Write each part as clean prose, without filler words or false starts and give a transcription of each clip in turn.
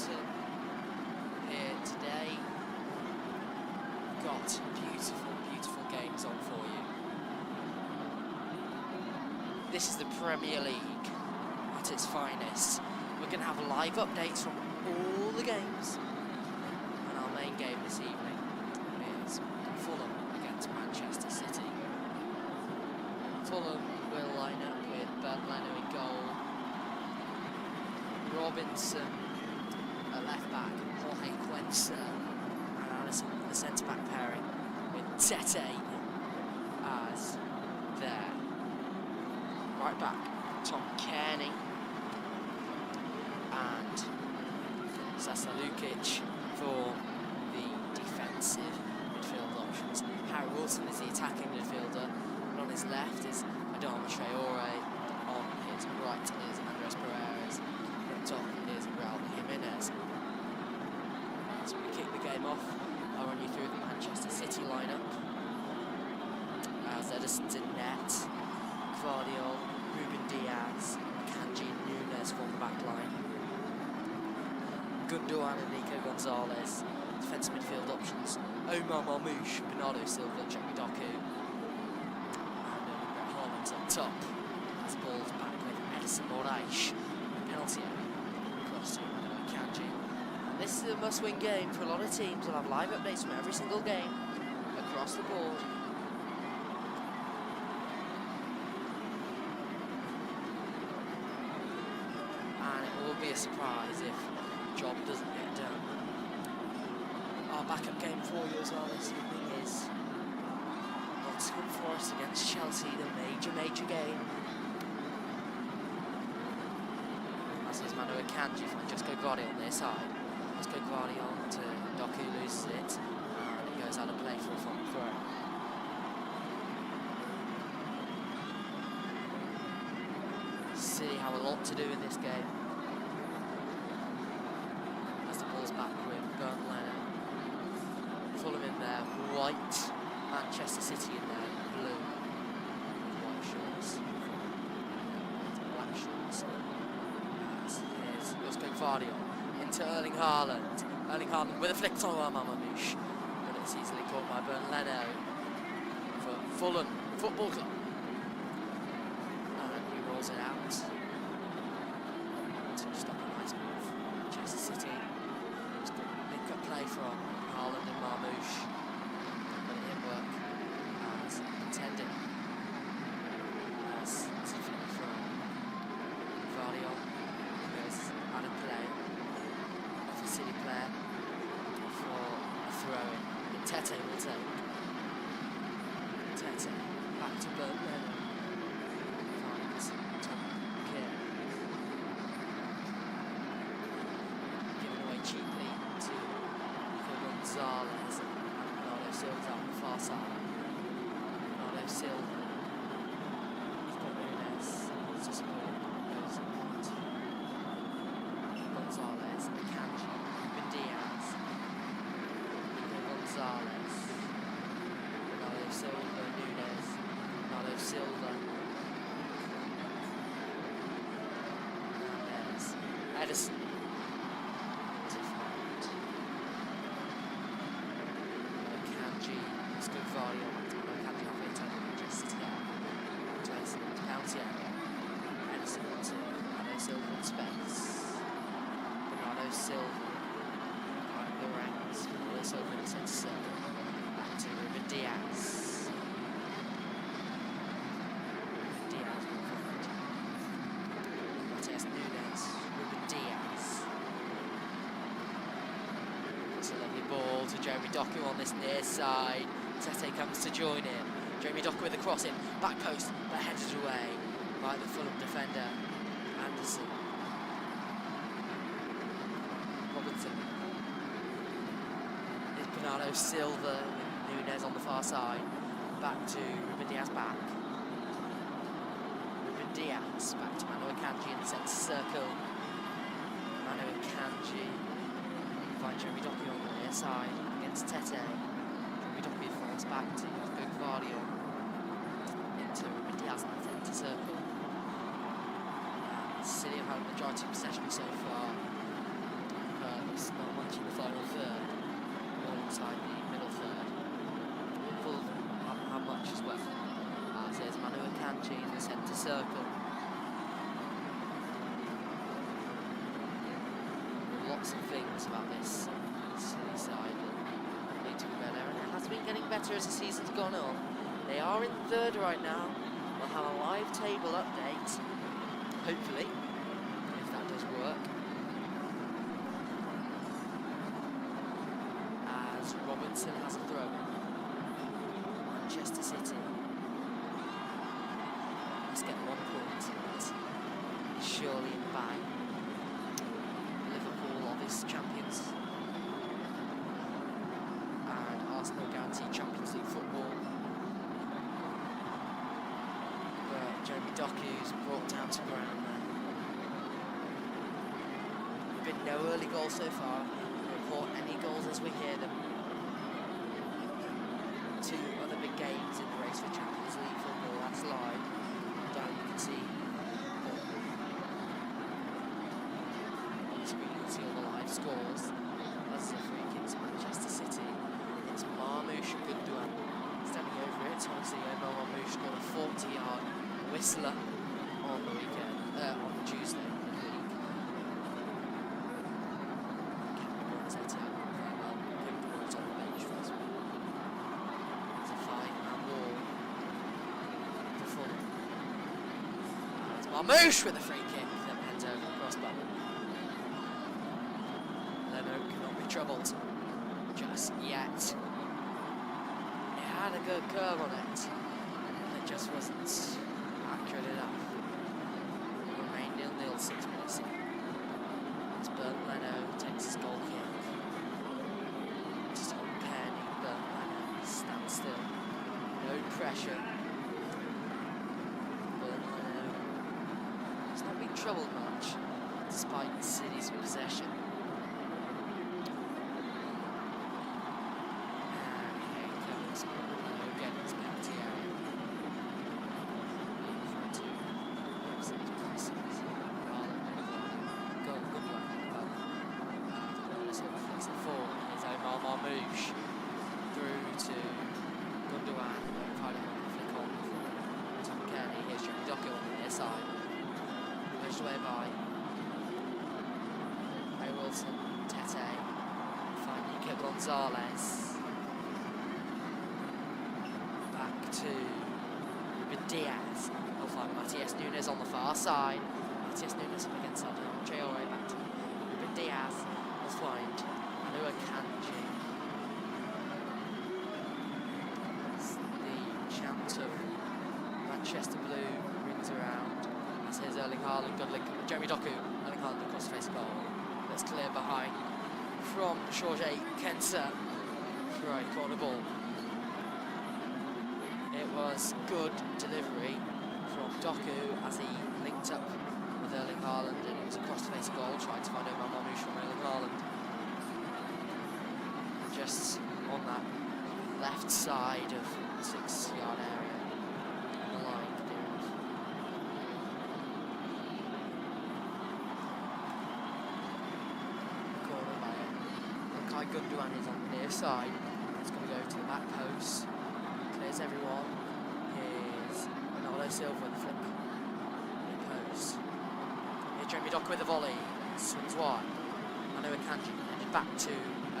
Everton here today. We've got beautiful, beautiful games on for you. This is the Premier League at its finest. We're going to have live updates from all the games. And our main game this evening is Fulham against Manchester City. Fulham will line up with Bernd Leno in goal, Robinson at left back, Jorge Cuenca and Alisson in the centre back pairing, with Tete as their right back, Tom Kearney and Sasa Lukic for the defensive midfield options. Harry Wilson is the attacking midfielder, and on his left is Adama Traore, on his right is Andres Pereira, and up top is Raul Jimenez. As we kick the game off, I'll run you through the Manchester City lineup. As Edison's in net, Guardiola, Ruben Diaz, Kanji and Nunes form the back line. Gundogan and Nico Gonzalez, defensive midfield options, Omar Marmoush, Bernardo Silva, Jeremy Doku, and Brett Haaland's up top. As the ball's back with Edison Moraes, penalty across to Kanji. And this is a must-win game for a lot of teams. We'll have live updates from every single game across the board. And it will be a surprise if the job doesn't get done. Our backup game for you as well this evening is Nottingham Forest against Chelsea, the major game. As is Manu Akanji from Francesco Guardiola on their side. Francesco Guardiola to Doku, loses it, and it goes out of play for a front throw. City have a lot to do in this game. As the ball's back with Bernd Leno. Fulham in there, white. Manchester City in there, blue. White shorts. Black shorts. Here's Josko Gvardiol into Erling Haaland. Erling Haaland with a flick to Marmoush. But it's easily caught by Bernd Leno for Fulham Football Club. And he rolls it out. To stop a nice move. Manchester City. Just a big cut play from Haaland and Marmoush. But it didn't work as intended. As it's a flick from Gvardiol. Goes out of play. Off a City player for a throw-in. But Tete will take. Tete back to Bernd Leno. Finds Tom Kearney. Given away cheaply to Nico Gonzalez and Bernardo Silva on the far side. Bernardo Silva. He's got Nunes to support. Goes out. Gonzalez, Kanji, Ruben Diaz. Nico Gonzalez. Bernardo Silva, Nunes. Bernardo Silva. There's Edison to find Kanji, it's good Gvardiol, Kanji halfway to Manchester City, to Edison, to penalty area, Edison to Bernardo Silva in space, Bernardo Silva, right the ranks, Bernardo Silva in the centre circle, back to Ruben Diaz. Diaz will find Matheus Nunes, Ruben Diaz. It's a lovely ball to Jeremy Doku on this near side. Tete comes to join him. Jeremy Doku with the cross in, back post, but headed away by the Fulham defender, Anderson. Robinson. It's Bernardo Silva with Nunes on the far side. Back to Ruben Diaz back. Ruben Diaz back to Manu Akanji in the centre circle. Manu Akanji find Jeremy Doku on the near side against Tete. Jeremy Doku falls back to Gvardiol into Ruben Diaz in the centre circle. And City have had a majority of possession so far. But Akanji in the centre circle. Lots of things about this city side that need to be better, and it has been getting better as the season's gone on. They are in third right now. We'll have a live table update, hopefully, if that does work. As Robinson has a throw. Manchester City. Let's get 1 point. That's surely in the bag. Liverpool obvious champions. And Arsenal guaranteed Champions League football. But Jeremy Doku's brought down to ground there. Been no early goals so far. Report any goals as we hear them. 2 other big games in the race for Champions League football. That's live. Down you can see. On the screen you can see all the live scores. That's the free kick to Manchester City. It's Marmoush Gundogan standing over it. Obviously, Marmoush got a 40-yard whistler on the weekend, on Tuesday. Marmoush with a free kick that heads over the crossbar. Leno cannot be troubled just yet. It had a good curve on it, but it just wasn't accurate enough. It remained 0-0 6 minutes in. As Bernd Leno takes his goal kick. Just on Penny, Bernd Leno stands still. No pressure. Troubled much, despite City's possession. And here comes again his penalty area. In front to City's prices. Good one. So flicks it forward. Here's Omar Marmoush through to Gundogan. Fighting on the flick on for Tom Kearney. Here's Jeremy Doku on the near side. Pushed away by Ray Wilson, Tete, finally Nico Gonzalez. Back to Ruben Diaz. He'll find Matias Nunes on the far side. Matias Nunes up against Aldo Traore. Back to Ruben Diaz. He'll find Anu Akanji. The chant of Manchester Blue rings around. Here's Erling Haaland, good link with Jeremy Doku. Erling Haaland across the face goal. That's clear behind from Jorge Kensa. Right, corner ball. It was good delivery from Doku as he linked up with Erling Haaland, and it was across the face goal. Tried to find Omar Marmoush from Erling Haaland. Just on that left side of 6-yard area on the line. Gundogan is on the near side. It's going to go to the back post. Clears everyone. Here's Bernardo Silva with the flick. Near post. Here's Jeremy Doku with the volley. Swings wide. Anu Akanji headed back to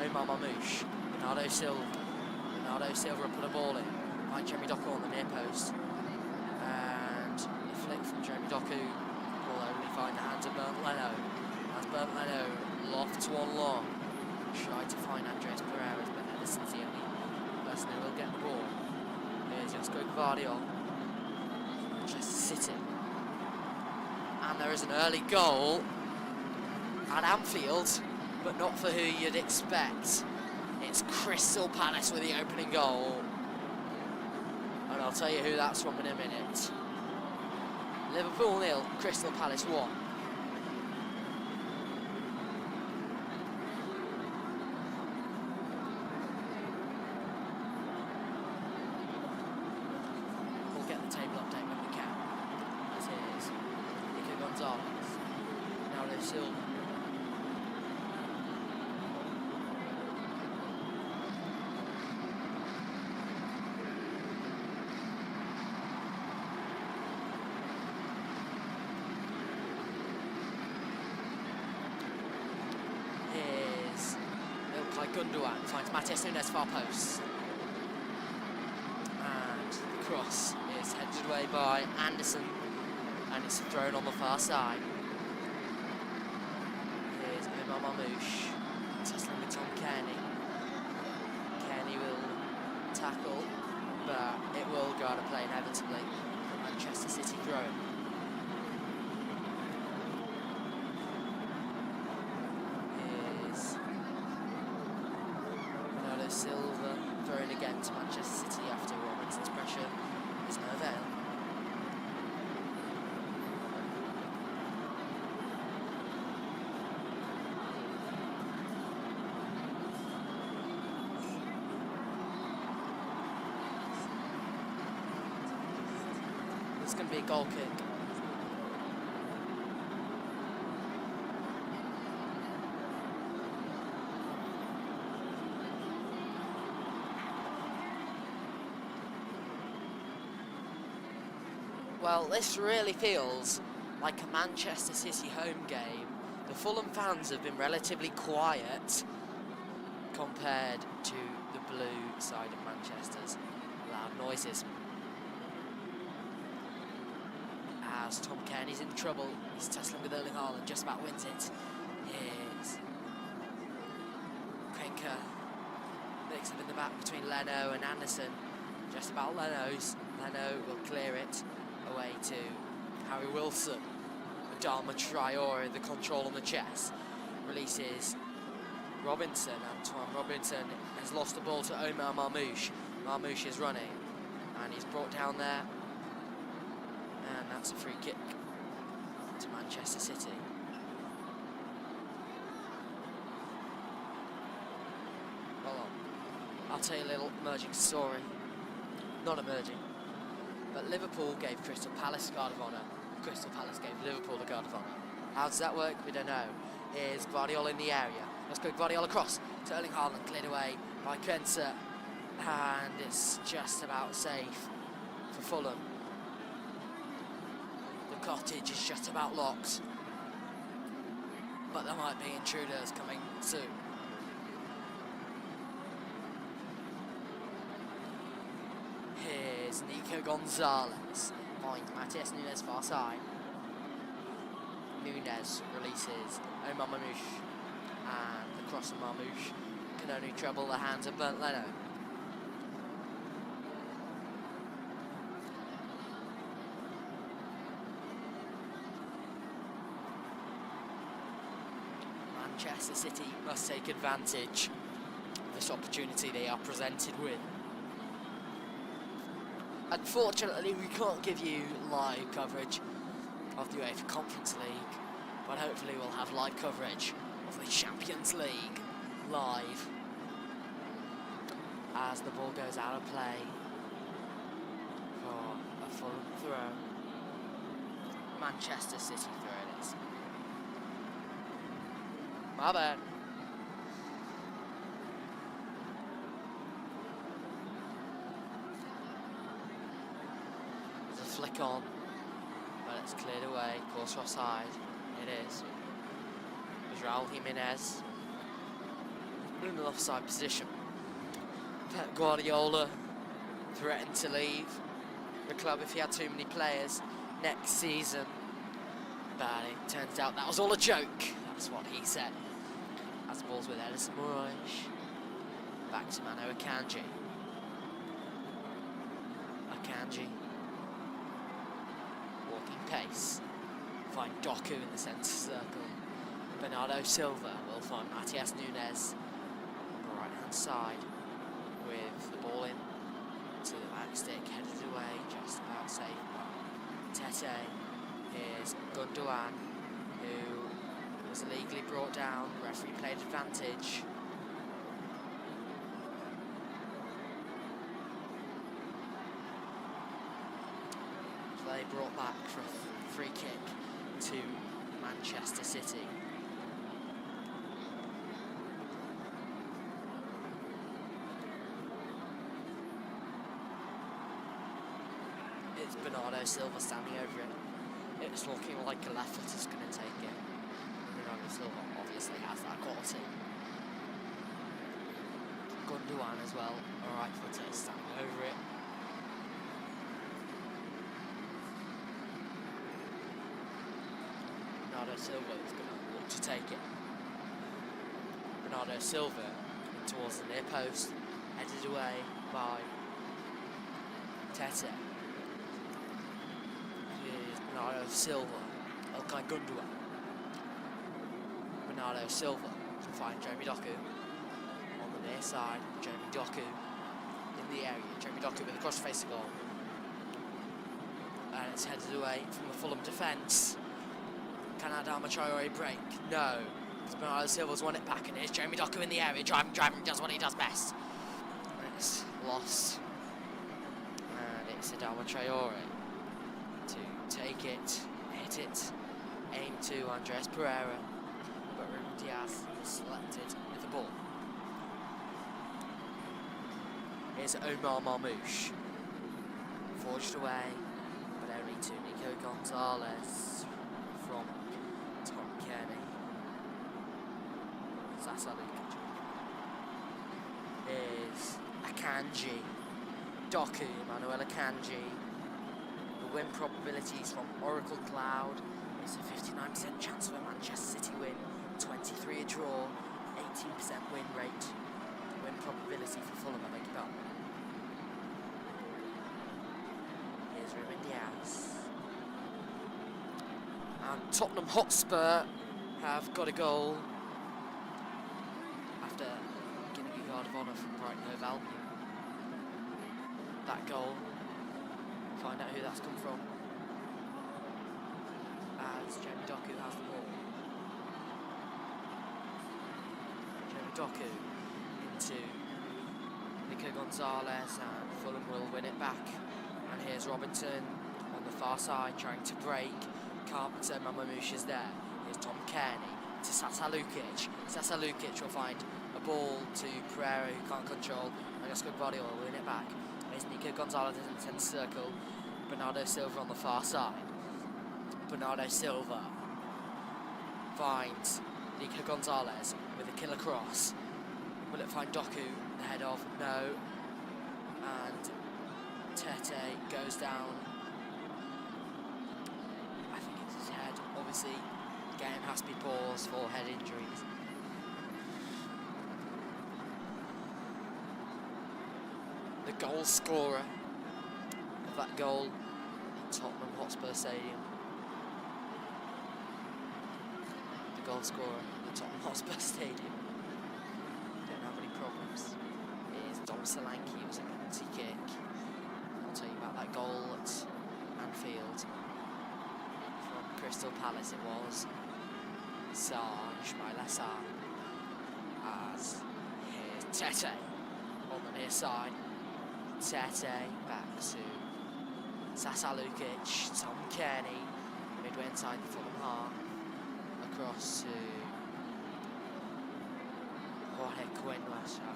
Omar Marmoush. Bernardo Silva put a ball in. Right, Jeremy Doku on the near post. And the flick from Jeremy Doku will only find the hands of Bernd Leno. As Bernd Leno lofts one long. Tried to find Andreas Pereira, but Edison's the only person who will get the ball. Here's Josko Gvardiol, Manchester City. And there is an early goal at Anfield, but not for who you'd expect. It's Crystal Palace with the opening goal. And I'll tell you who that's from in a minute. Liverpool 0, Crystal Palace 1. Table update when we can. As it is Nico Gonzalez, Bernardo Silva. Gundogan finds Matias Nunes far post. And the cross is headed away by Anderson, and it's thrown on the far side. Here's Omar Marmoush tussling with Tom Kearney. Kearney will tackle, but it will go out of play inevitably. Manchester City throw. Silva thrown again to Manchester City after Robinson's pressure is no avail. It's going to be a goal kick. Well, this really feels like a Manchester City home game. The Fulham fans have been relatively quiet compared to the blue side of Manchester's loud noises. As Tom Kearney's in trouble, he's tussling with Erling Haaland, just about wins it. Here's Krenker, mixed up in the back between Leno and Anderson. Just about Leno will clear it away to Harry Wilson. Adama Traore, the control on the chest, releases Robinson. Antoine Robinson has lost the ball to Omar Marmoush. Marmoush is running, and he's brought down there, and that's a free kick to Manchester City. Well, I'll tell you a little emerging story. Not emerging, but Liverpool gave Crystal Palace Guard of Honour. Crystal Palace gave Liverpool the Guard of Honour. How does that work? We don't know. Here's Guardiola in the area. Let's go Guardiola cross to Erling Haaland, cleared away by Krenser, and it's just about safe for Fulham. The cottage is just about locked, but there might be intruders coming soon. Here's Nico Gonzalez, finds Matias Nunes far side. Nunes releases Omar Marmoush, and the cross of Marmoush can only trouble the hands of Bernd Leno. Manchester City must take advantage of this opportunity they are presented with. Unfortunately, we can't give you live coverage of the UEFA Conference League, but hopefully we'll have live coverage of the Champions League live as the ball goes out of play for a full throw. Manchester City throw it is. My bad. There's a flick on, but it's cleared away. Course offside. It is. There's Raul Jimenez in an offside position. Pep Guardiola threatened to leave the club if he had too many players next season, but it turns out that was all a joke. That's what he said. As the ball's with Edison Moraes. Back to Mano Akanji. Akanji. Walking pace. Find Doku in the centre circle. Bernardo Silva will find Matias Nunes on the right hand side with the ball in to the back stick, headed away, just about safe by Tete. Here's Gundogan, who was illegally brought down. Referee played advantage. Play brought back for a free kick to Manchester City. It's Bernardo Silva standing over it. It's looking like a left foot is going to take it. Bernardo Silva obviously has that quality. Gundogan as well, a right footer, standing over it. Bernardo Silva is going to look to take it. Bernardo Silva towards the near post, headed away by Tete. Here's Bernardo Silva, Ilkay Gundogan. Bernardo Silva to find Jeremy Doku on the near side. Jeremy Doku in the area. Jeremy Doku with a cross face goal. And it's headed away from the Fulham defence. Can Adama Traore break? No. Bernardo Silva's won it back, and here's Jeremy Doku in the area, driving, does what he does best. And it's lost. And it's Adama Traore to take it, hit it, aim to Andres Pereira, but Ruben Diaz selected with the ball. Here's Omar Marmoush, forged away, but only to Nico Gonzalez from Tom Kearney. Sasa Lukic. Here's Akanji, Doku, Emmanuel Akanji. The win probabilities from Oracle Cloud is a 59% chance of a Manchester City win, 23 a draw, 18% win rate. Win probability for Fulham, I beg your pardon. Here's Ruben Diaz. And Tottenham Hotspur have got a goal after getting a guard of honour from Brighton Hove Albion. That goal, find out who that's come from, as Jeremy Doku has the ball. Jeremy Doku into Nico Gonzalez, and Fulham will win it back. And here's Robinson on the far side trying to break. Carpenter, Marmoush is there. Here's Tom Kearney to Sasa Lukic. Sasa Lukic will find a ball to Pereira, who can't control, and Oscar Guardiola will win it back. Here's Nico Gonzalez in the centre circle. Bernardo Silva on the far side. Bernardo Silva finds Nico Gonzalez with a killer cross. Will it find Doku? The head of? No. And Tete goes down. I think it's his head. Obviously, the game has to be paused for head injuries. The goal scorer of that goal in Tottenham Hotspur Stadium. The goal scorer in Tottenham Hotspur Stadium. Don't have any problems. It is Dom Solanke. It was a penalty kick. I'll tell you about that goal at Anfield. From Crystal Palace it was. Sarge, my left side. As here's Tete on the near side. Tete back to Sasa Lukic, Tom Kearney, midway inside the Fulham half, across to Jorge Quinwasha.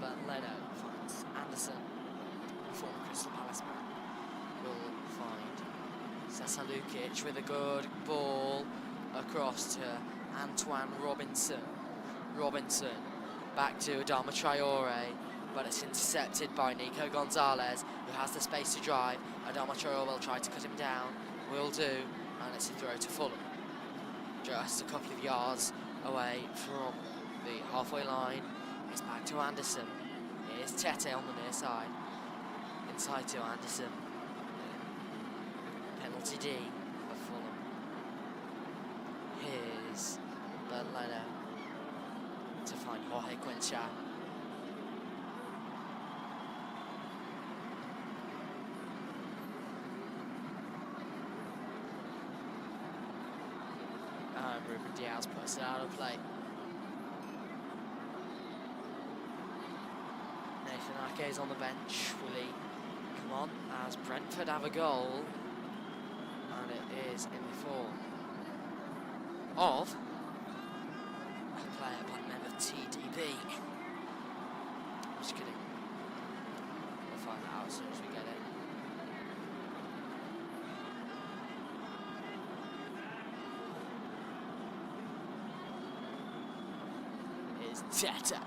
But Leno finds Anderson, former Crystal Palace man, will find Sasa Lukic with a good ball across to Antoine Robinson. Robinson back to Adama Traore, but it's intercepted by Nico Gonzalez, who has the space to drive. Adama Traore will try to cut him down, will do, and it's a throw to Fulham. Just a couple of yards away from the halfway line. It's back to Anderson. Here's Tete on the near side. Inside to Anderson. Penalty D for Fulham. Here's Leno to find Jorge Quincha. And Ruben Diaz puts it out of play. Nathan Ake is on the bench. Will he come on as Brentford have a goal? And it is in the form of a player by the name of TDB. I'm just kidding. We'll find that out as soon as we get it. Here's Tete.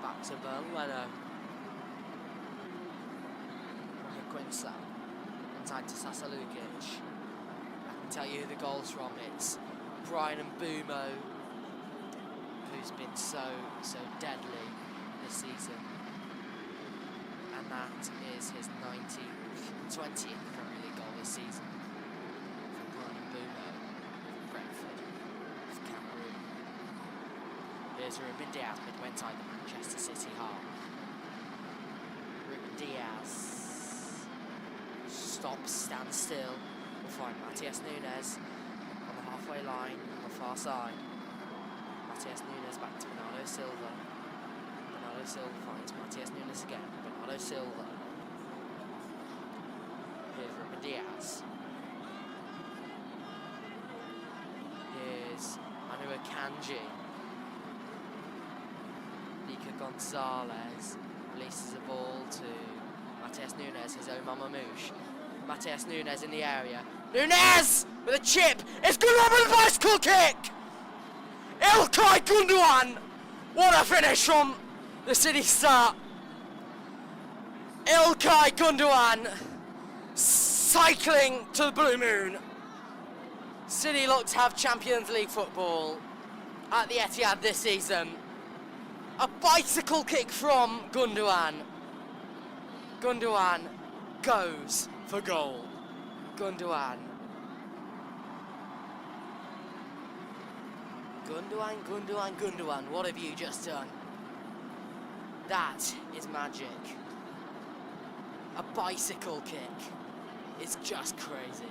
Back to Bernd Leno. Quincy. Inside to Sasalukic. I can tell you who the goal's from. It's Brian Mbumo, who's been so deadly this season. And that is his 20th Premier League goal this season. For Brian Mbumo, for Brentford, for Cameroon. Here's Ruben Diaz, midway inside the Manchester City half. Ruben Diaz. Stops, stands still. We'll find Matías Núñez on the halfway line on the far side. Matías Núñez back to Bernardo Silva. Bernardo Silva finds Matías Núñez again. Bernardo Silva. Here's Ruben Diaz. Here's Manu Akanji. Nika Gonzalez releases the ball to Matías Núñez. His Omar Mamouche. Matías Núñez in the area. Núñez with a chip. It's Gundogan with a bicycle kick. İlkay Gundogan. What a finish from the City star. İlkay Gundogan cycling to the blue moon. City look to have Champions League football at the Etihad this season. A bicycle kick from Gundogan. Gundogan goes for goal. Gundogan. Gundogan, what have you just done? That is magic. A bicycle kick is just crazy.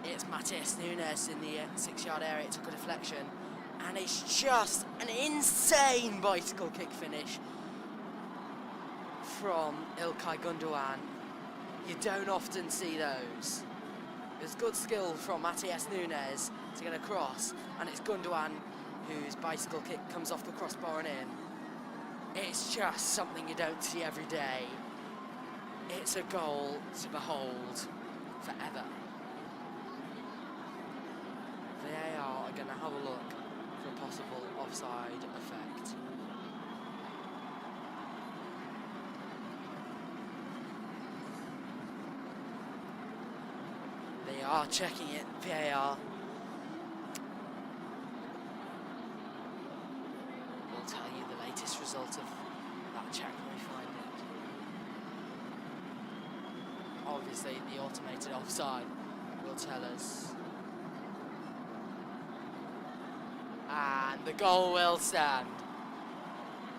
It's Matías Núñez in the 6-yard area. It took a deflection. And it's just an insane bicycle kick finish from İlkay Gundogan. You don't often see those. There's good skill from Matías Núñez to get across, and it's Gundogan whose bicycle kick comes off the crossbar and in. It's just something you don't see every day. It's a goal to behold forever. VAR are going to have a look for a possible offside effect. They are checking it, VAR. We'll tell you the latest result of that check when we find it. Obviously, the automated offside will tell us. And the goal will stand.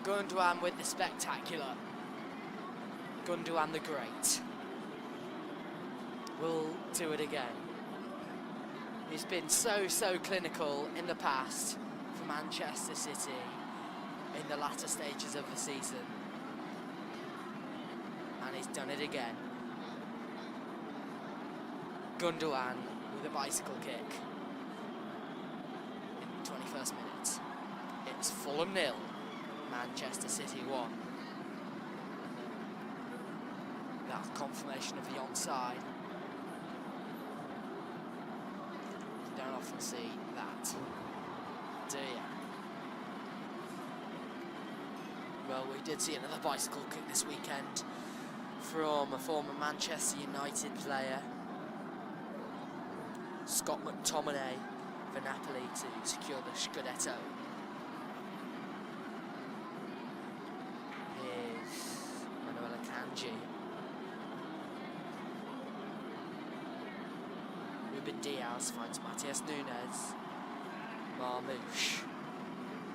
Gundogan with the spectacular. Gundogan the great. Will do it again. He's been so clinical in the past for Manchester City in the latter stages of the season. And he's done it again. Gundogan with a bicycle kick. 21st minute. It's Fulham 0, Manchester City 1. That's confirmation of the onside. You don't often see that, do you? Well, we did see another bicycle kick this weekend from a former Manchester United player, Scott McTominay, for Napoli to secure the Scudetto. Here's Manuel Akanji. Ruben Diaz finds Matías Núñez. Mamouche.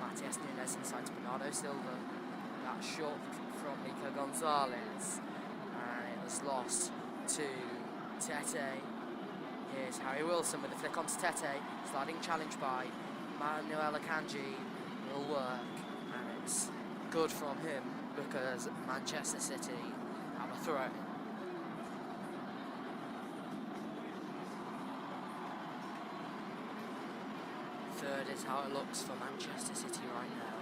Matías Núñez inside to Bernardo Silva. That shot from Nika Gonzalez. And it was lost to Tete. Here's Harry Wilson with a flick onto Tete. Sliding challenge by Manuel Akanji will work. And it's good from him because Manchester City have a throw. Third is how it looks for Manchester City right now.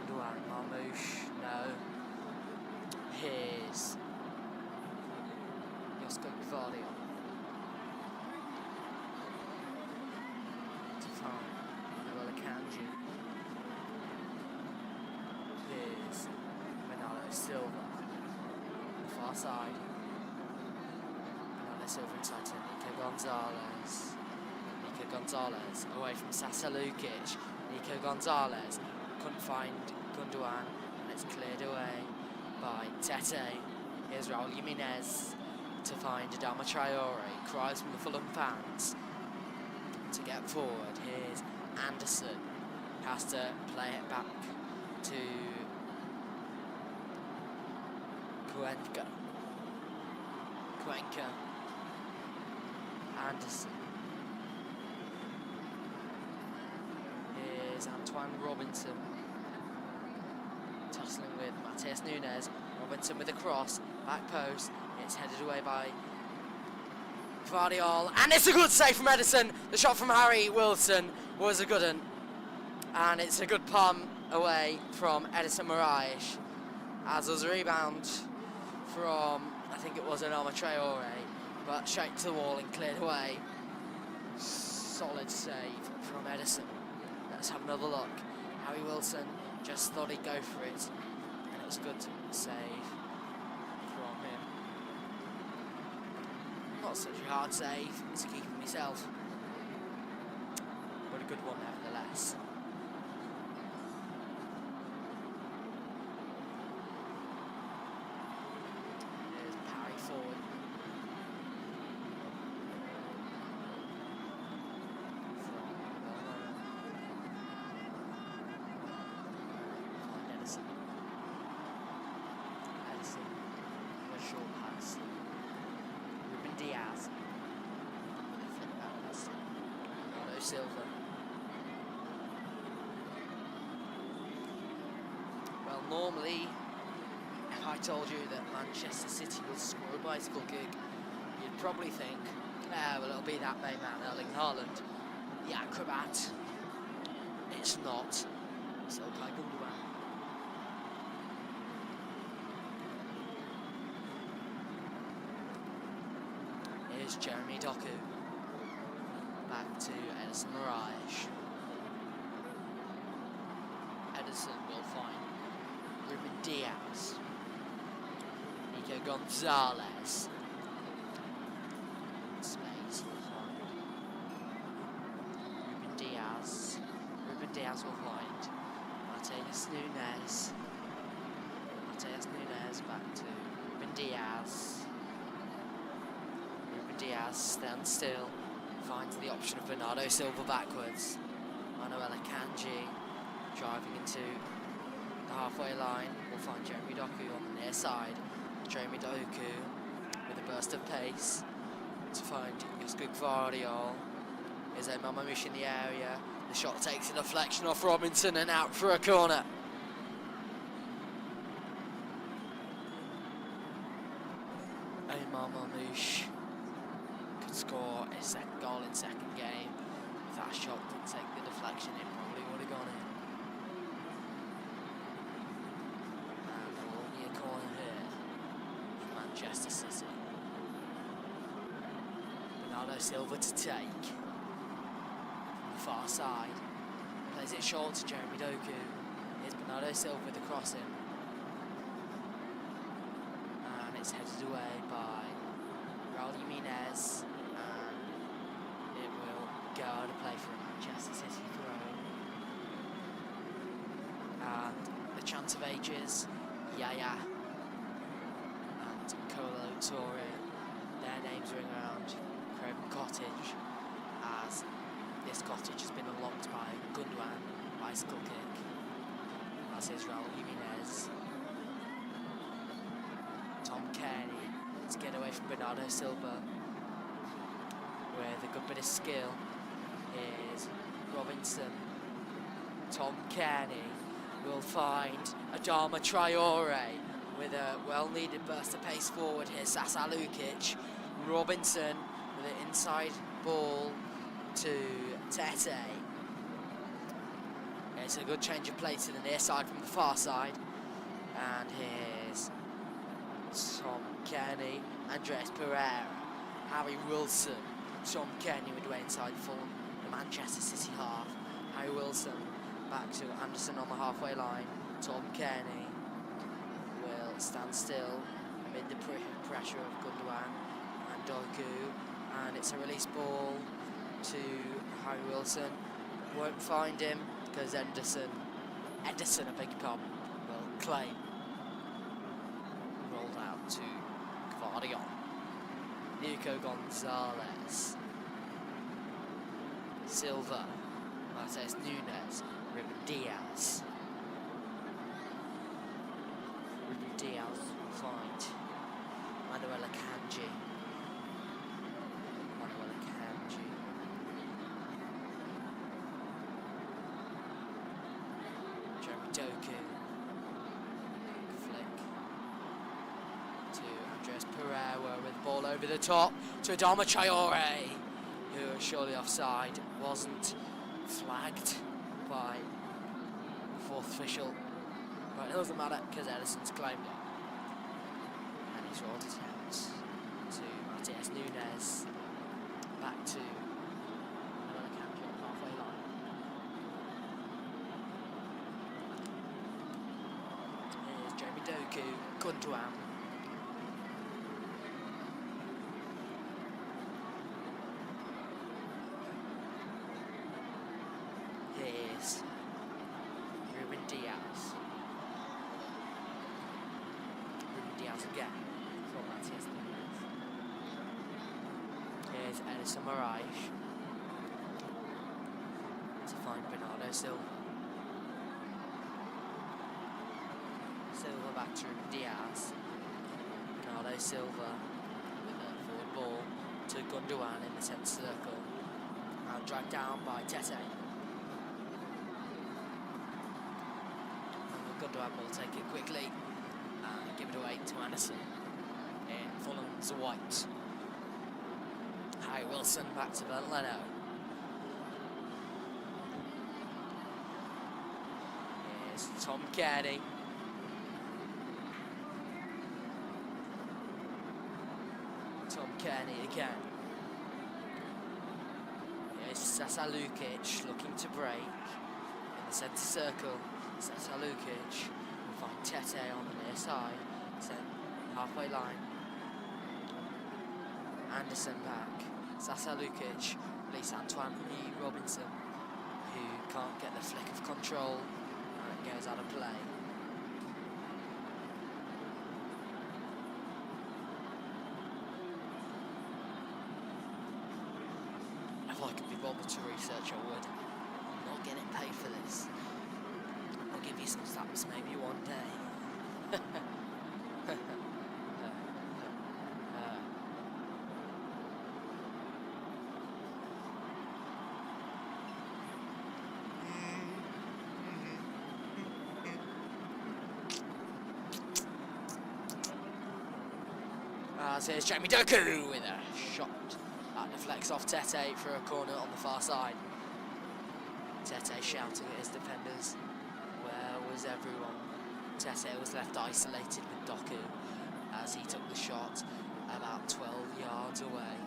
Gundogan, Marmouche, no. Here's GW38 to find Kanji. Here's Bernardo Silva on the far side. Bernardo Silva inside to Nico Gonzalez. Nico Gonzalez away from Sasa Lukic. Nico Gonzalez couldn't find Gundogan, and it's cleared away by Tete. Here's Raul Jimenez to find Adama Traore. Cries from the Fulham fans to get forward. Here's Anderson. Has to play it back to Cuenca. Anderson. Here's Antoine Robinson. Tussling with Matheus Nunes. Robinson with a cross. Back post. It's headed away by Gvardiol. And it's a good save from Edison. The shot from Harry Wilson was a good one. And it's a good palm away from Edison Moraes. As was a rebound from, I think it was Adama Traore, but straight to the wall and cleared away. Solid save from Edison. Let's have another look. Harry Wilson just thought he'd go for it, and it was a good save from him. Not such a hard save to keep for myself, but a good one nevertheless. Silva. Well, normally, if I told you that Manchester City will score a bicycle kick, you'd probably think, well, it'll be that main man, Erling Haaland, the acrobat. It's not. It's Okay Gundogan. Here's Jeremy Doku. Back to Edison Moraes. Edison will find Ruben Diaz. Nico Gonzalez. Space will find Ruben Diaz. Ruben Diaz will find Matheus Nunes. Matheus Nunes back to Ruben Diaz. Ruben Diaz stands still. Finds the option of Bernardo Silva backwards. Manuel Akanji driving into the halfway line. We'll find Jeremy Doku on the near side. Jeremy Doku with a burst of pace to find Gvardiol. Is a Marmouche in the area. The shot takes a deflection off Robinson and out for a corner. Marmouche could score a second goal in second game. If that shot didn't take the deflection, it probably would have gone in. And there will be a corner here for Manchester City. Bernardo Silva to take from the far side. Plays it short to Jeremy Doku. Here's Bernardo Silva with the crossing. And it's headed away by Raul Jimenez. It will go to play for a Manchester City throw. And the chance of ages, Yaya and Colo Torre, their names ring around Craven Cottage, as this cottage has been unlocked by Gundogan bicycle kick. As is Raul Jimenez. Tom Kearney to get away from Bernardo Silva with a good bit of skill. Is Robinson. Tom Kearney will find Adama Traore with a well-needed burst of pace forward. Here's Sasa Lukic. Robinson with an inside ball to Tete. it's a good change of play to the near side from the far side. And here's Tom Kenny, Andres Pereira, Harry Wilson, Tom Kenny midway inside Fulham, the Manchester City half. Harry Wilson back to Anderson on the halfway line. Tom Kenny will stand still amid the pressure of Gundogan and Doku, and it's a release ball to Harry Wilson. Won't find him because Edison, I beg your pardon, will claim. Rolled out to Gvardiol. Nico Gonzalez. Silva. Martes Nunes. Ruben Diaz. Ruben Diaz will find Manuel Akanji. Jeremy Doku. Flick to Andres Pereira with the ball over the top to Adama Traore, who was surely offside. Wasn't flagged by the fourth official, but it doesn't matter because Edison's claimed it. And he's rolled it out to Martes Nunes, back to halfway line. Here's Jeremy Doku, Gundogan. Here's Ruben Diaz. Ruben Diaz again for Martes Nunes. Here's Edison Moraes to find Bernardo Silva. Silva back to Ruben Diaz. Bernardo Silva with a forward ball to Gundogan in the centre circle. And dragged down by Tete. Gundogan will take it quickly and give it away to Anderson in Fulham's white. Harry Wilson back to Bernd Leno. Here's Tom Kenny. Tom Kenny again. Here's Sasa Lukic looking to break in the centre circle. Sasa Lukic will find Tete on the near side, halfway line. Anderson back. Sasa Lukic, release Antoine Robinson, who can't get the flick of control and goes out of play. If I could be bothered to research, I would. I'm not getting paid for this. I'll give you some stats maybe one day. So here's Jeremy Doku with a shot that deflects off Tete for a corner on the far side. Tete shouting at his defenders. Where was everyone? Tete was left isolated with Doku as he took the shot about 12 yards away.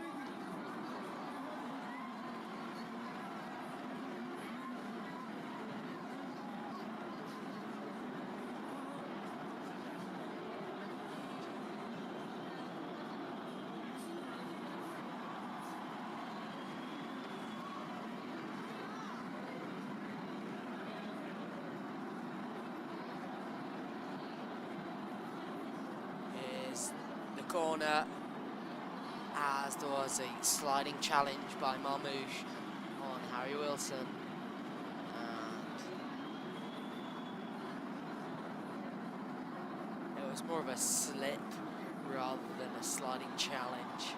Corner, as there was a sliding challenge by Marmouche on Harry Wilson, and it was more of a slip rather than a sliding challenge.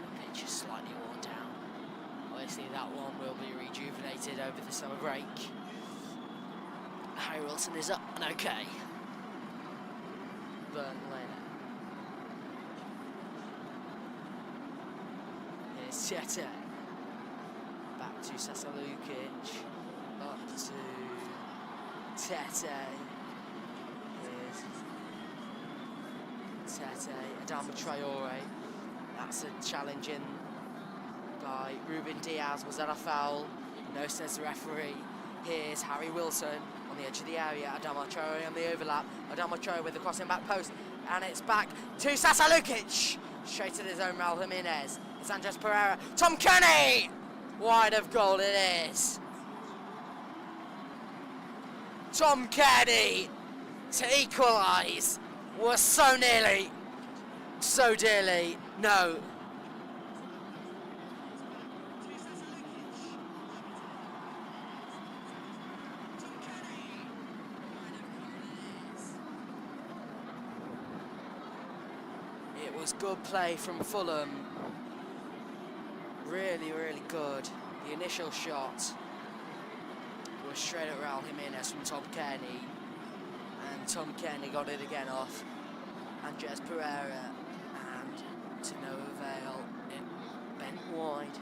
The pitch is slightly worn down. Obviously that one will be rejuvenated over the summer break. Harry Wilson is up and okay. Bernd Leno. Tete. Back to Sasalukic. Up to Tete. Here's Tete. Adama Traore. That's a challenging by Ruben Diaz. Was that a foul? No, says the referee. Here's Harry Wilson on the edge of the area. Adama Traore on the overlap. Adama Traore with the crossing back post. And it's back to Sasalukic. Straight to his own Raul Jimenez. It's Andres Pereira. Tom Kenny! Wide of goal it is. Tom Kenny to equalise. Was so nearly. So dearly. No. It was good play from Fulham. Really, really good. The initial shot was straight at Raul Jimenez from Tom Kenny. And Tom Kenny got it again off Andres Pereira. And to no avail, it bent wide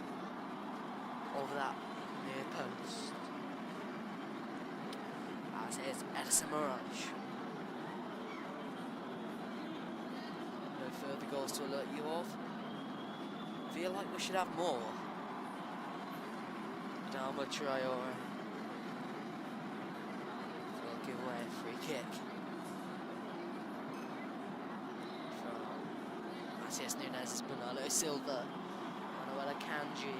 over that near post. As is Edison Moraes. No further goals to alert you of. Feel like we should have more. Adama Traore. Will give away a free kick. From Matias Nunes, Bernardo Silva, Manuel Akanji.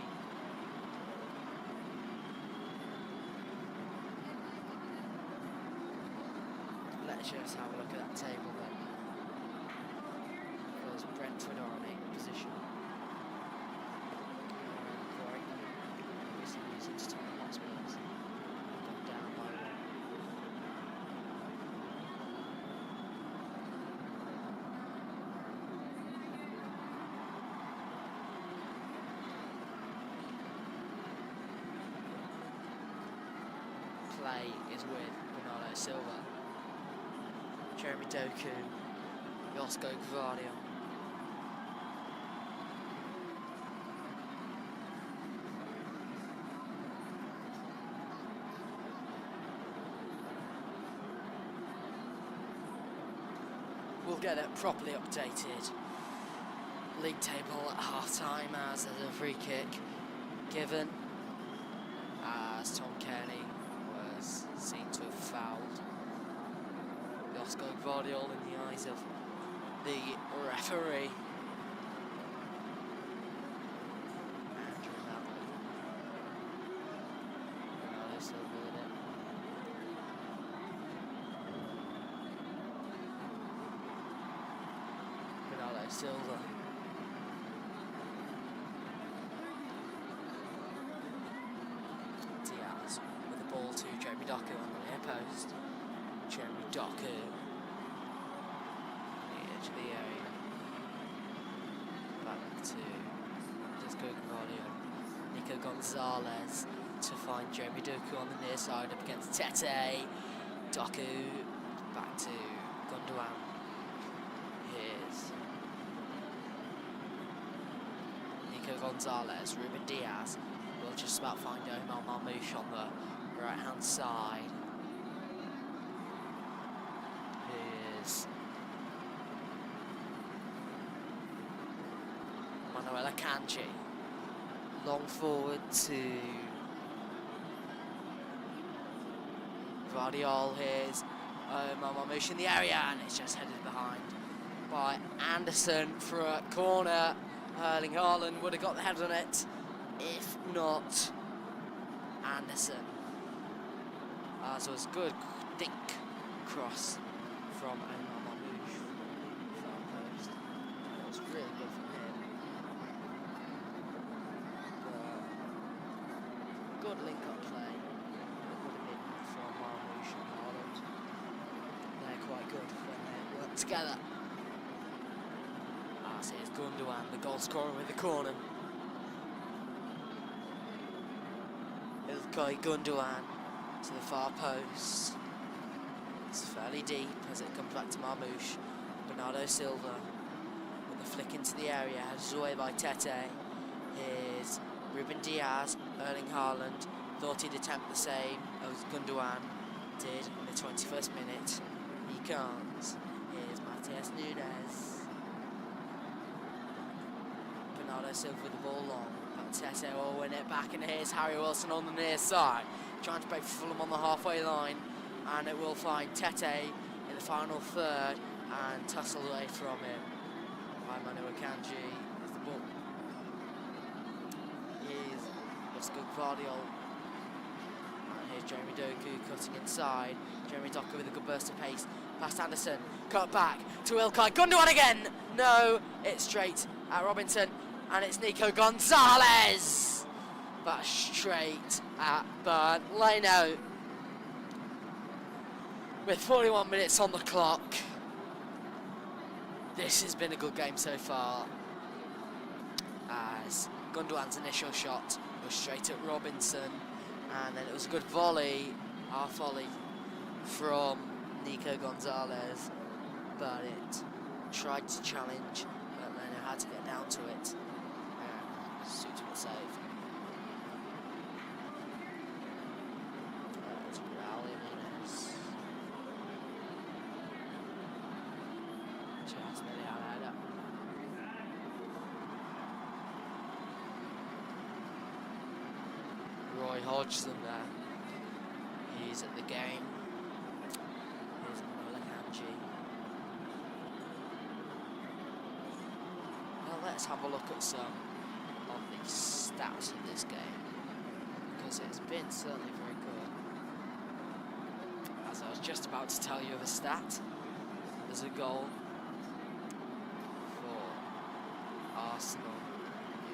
Let's just have a look at that table then. Because Brentford are in 8th position. Reasons to Hotspurs. Gone down by 1. Play is with Bernardo Silva, Jeremy Doku, Josko Gvardiol. We'll get it properly updated. League table at half-time as there's a free kick given as Tom Kenny was seen to have fouled Josko Gvardiol in the eyes of the referee. Andrew Malloy. Ronaldo Silva with it. Ronaldo Silva. Diaz with the ball to Jeremy Doku on the near post. Jeremy Doku on the edge of the area. Back to Josko Gvardiol. Nico Gonzalez to find Jeremy Doku on the near side up against Tete. Doku back to Gundogan. Here's Nico Gonzalez, Ruben Diaz will just about find Omar Marmoush on the right hand side. Here's Manuel Akanji, long forward to Gvardiol. Here's Omar Marmoush in the area and it's just headed behind by Anderson for a corner. Erling Haaland would have got the head on it, if not Anderson. As was good, thick cross from Omar Marmoush, far post. That was really good from him. Good link-up play. It would have been from Marmoush and Haaland. They're quite good when they work together. As here's Gundogan, the goal scorer with the corner. Ilkay Gundogan to the far post. It's fairly deep as it comes back to Marmoush. Bernardo Silva with the flick into the area, headed away by Tete. Here's Ruben Diaz, Erling Haaland. Thought he'd attempt the same as Gundogan did in the 21st minute. He can't. Here's Matheus Nunes. Bernardo Silva with the ball long. But Tete will win it back, and here's Harry Wilson on the near side. Trying to break Fulham on the halfway line. And it will find Tete in the final third and tussle away from him by Manu Akanji. As the ball is Oscar Gvardiol. And here's Jeremy Doku cutting inside. Jeremy Doku with a good burst of pace. Past Anderson, cut back to Ilkay Gundogan again. No, it's straight at Robinson, and it's Nico Gonzalez. But straight at Bernd Leno. With 41 minutes on the clock. This has been a good game so far, as Gundogan's initial shot was straight at Robinson, and then it was a good volley, from Nico Gonzalez, but it tried to challenge, but then it had to get down to it. Suitable save. Roy Hodgson there. He's at the game. Here's Akanji. Well, let's have a look at some of the stats of this game, because it's been certainly very good. As I was just about to tell you of a stat, there's a goal for Arsenal.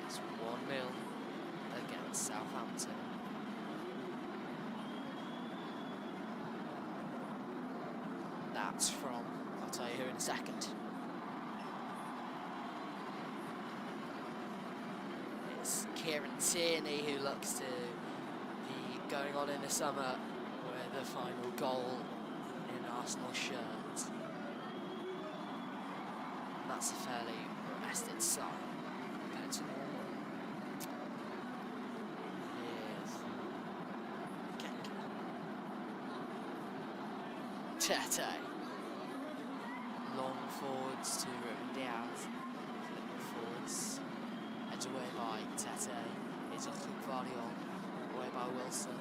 It's 1-0 against Southampton. That's from, I'll tell you who in a second. It's Kieran Tierney who looks to be going on in the summer with a final goal in Arsenal shirt. And that's a fairly arrested sign compared to normal. Tete. Long forwards to Ruben Diaz. Forwards. Edged away by Tete. Here's Oscar Gvardiol. Away by Wilson.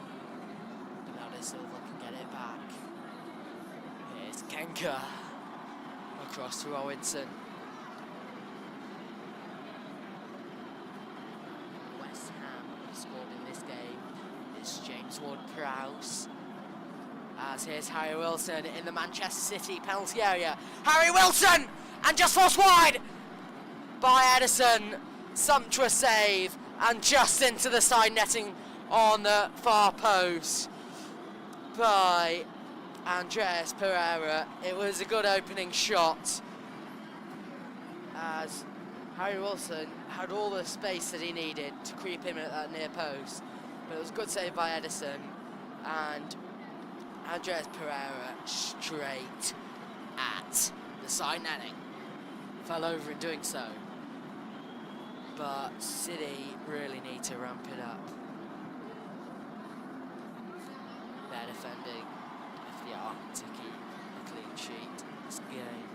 Bernardo Silva can get it back. Here's Kenka. Across to Robinson. West Ham scored in this game. It's James Ward-Prowse. As here's Harry Wilson in the Manchester City penalty area. Harry Wilson! And just forced wide by Edison. Sumptuous save. And just into the side netting on the far post by Andreas Pereira. It was a good opening shot, as Harry Wilson had all the space that he needed to creep in at that near post. But it was a good save by Edison. And Andreas Pereira straight at the side netting. Fell over in doing so. But City really need to ramp it up. They're defending if they are to keep a clean sheet in this game.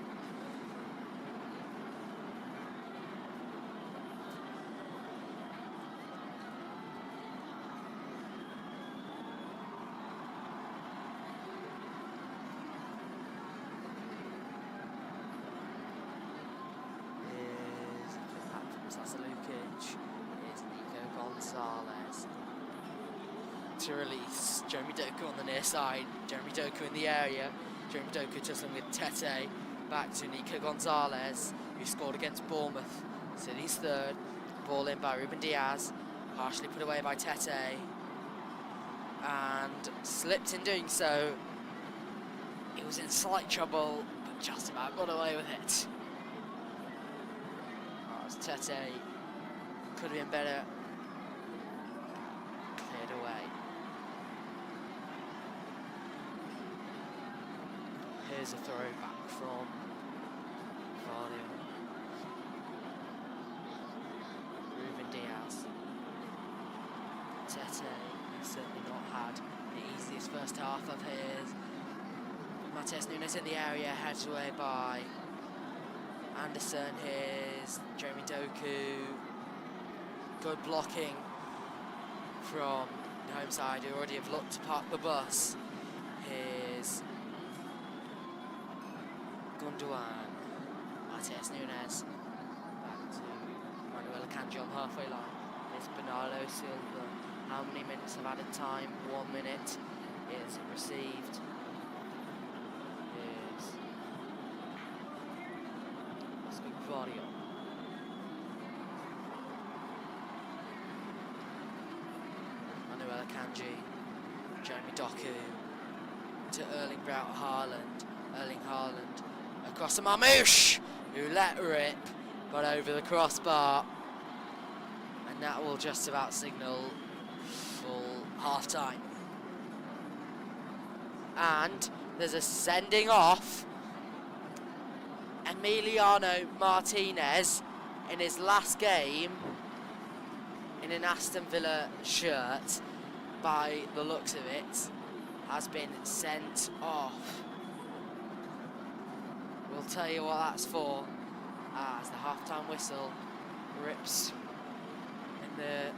Here's Nico Gonzalez to release Jeremy Doku on the near side. Jeremy Doku in the area. Jeremy Doku tussling with Tete. Back to Nico Gonzalez, who scored against Bournemouth. City's third. Ball in by Ruben Diaz. Partially put away by Tete. And slipped in doing so. He was in slight trouble, but just about got away with it. Tete could have been better. Cleared away. Here's a throwback from Vardy. Ruben Diaz. Tete has certainly not had the easiest first half of his. Matheus Nunes in the area, headed away by Anderson. Here's Jeremy Doku. Good blocking from the home side, who already have looked to park the bus. Here's Gundogan. Matheus Nunes. Back to Manuel Akanji on halfway line. Here's Bernardo Silva. How many minutes of added time? 1 minute is received. Here's Oscar Vario. Manuel Akanji. Jeremy Doku. To Erling Braut Haaland. Erling Haaland across to Marmoush, who let rip, got over the crossbar, and that will just about signal full half-time. And there's a sending off. Emiliano Martinez, in his last game in an Aston Villa shirt, by the looks of it, has been sent off. We'll tell you what that's for as the half-time whistle rips in the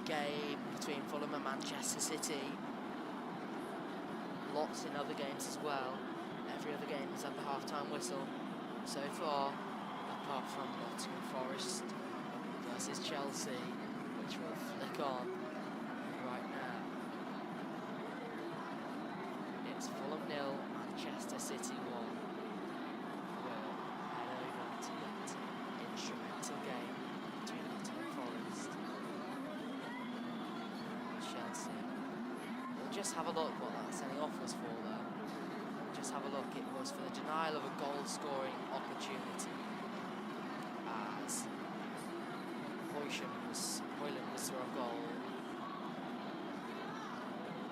game between Fulham and Manchester City. Lots in other games as well. Every other game has had the half-time whistle so far, apart from Nottingham Forest versus Chelsea, which will flick on right now. It's Fulham 0, Manchester City 1. Instrumental game between Nottingham Forest and Chelsea. We'll just have a look what that sending off was for though. Just have a look, it was for the denial of a goal scoring opportunity, as Hoyland was through a goal.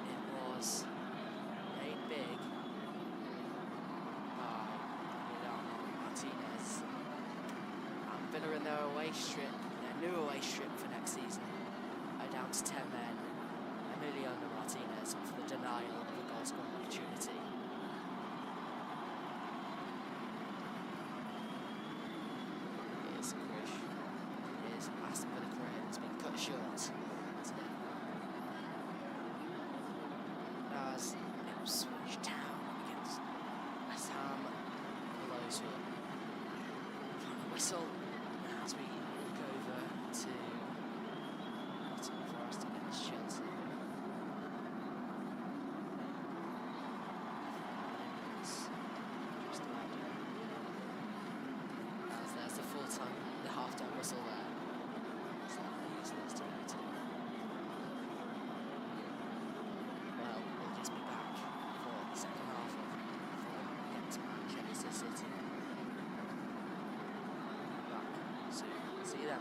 It was made big by Emiliano Martinez. Villa in their away strip, their new away strip for next season, are down to 10 men. Emiliano Martinez for the denial of a goal scoring opportunity. Here's Krish. Here's Aston Villa career has been cut short today. As Ipswich Town against West Ham blows here. Final whistle. As we look over to Nottingham Forest against Chelsea. Just about done. As there's the full-time, the half-time whistle there. It's not useless to go to. Well, we'll just be back for the second half of Fulham against Manchester City. So, see you then.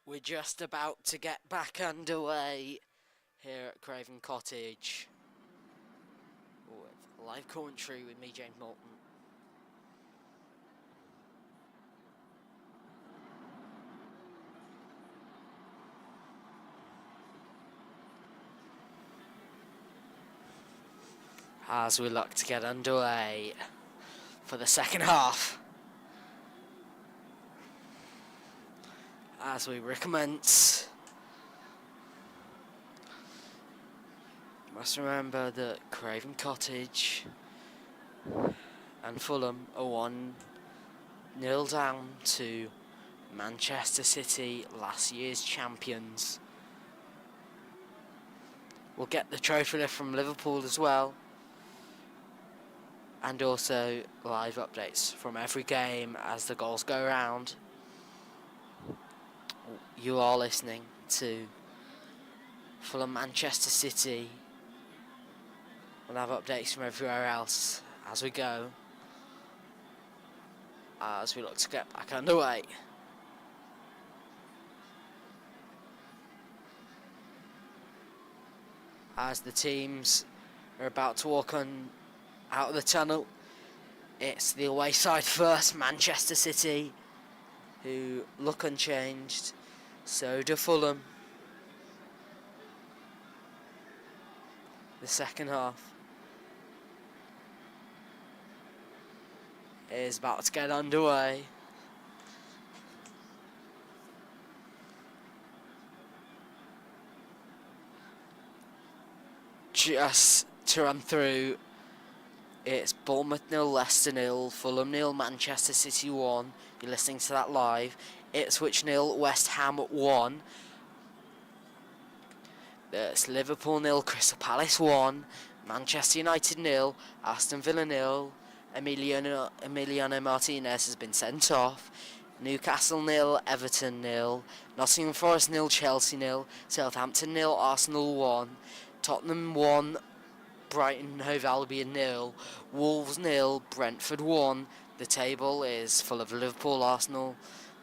We're just about to get back underway here at Craven Cottage with live commentary with me, James Moulton. As we look to get underway for the second half. As we recommence. Must remember that Craven Cottage and Fulham are 1-0 down to Manchester City, last year's champions. We'll get the trophy lift from Liverpool as well. And also live updates from every game as the goals go round. You are listening to Fulham Manchester City. We'll have updates from everywhere else as we go, as we look to get back underway. As the teams are about to walk out of the tunnel, it's the away side first, Manchester City, who look unchanged. So do Fulham. The second half is about to get underway. Just to run through, it's Bournemouth 0, Leicester 0, Fulham 0, Manchester City 1. You're listening to that live. Ipswich 0, West Ham 1. There's Liverpool 0, Crystal Palace 1. Manchester United 0, Aston Villa 0. Emiliano Martinez has been sent off. Newcastle 0, Everton 0. Nottingham Forest 0, Chelsea 0. Southampton 0, Arsenal 1. Tottenham 1, Brighton Hove Albion 0. Wolves 0, Brentford 1. The table is full of Liverpool, Arsenal,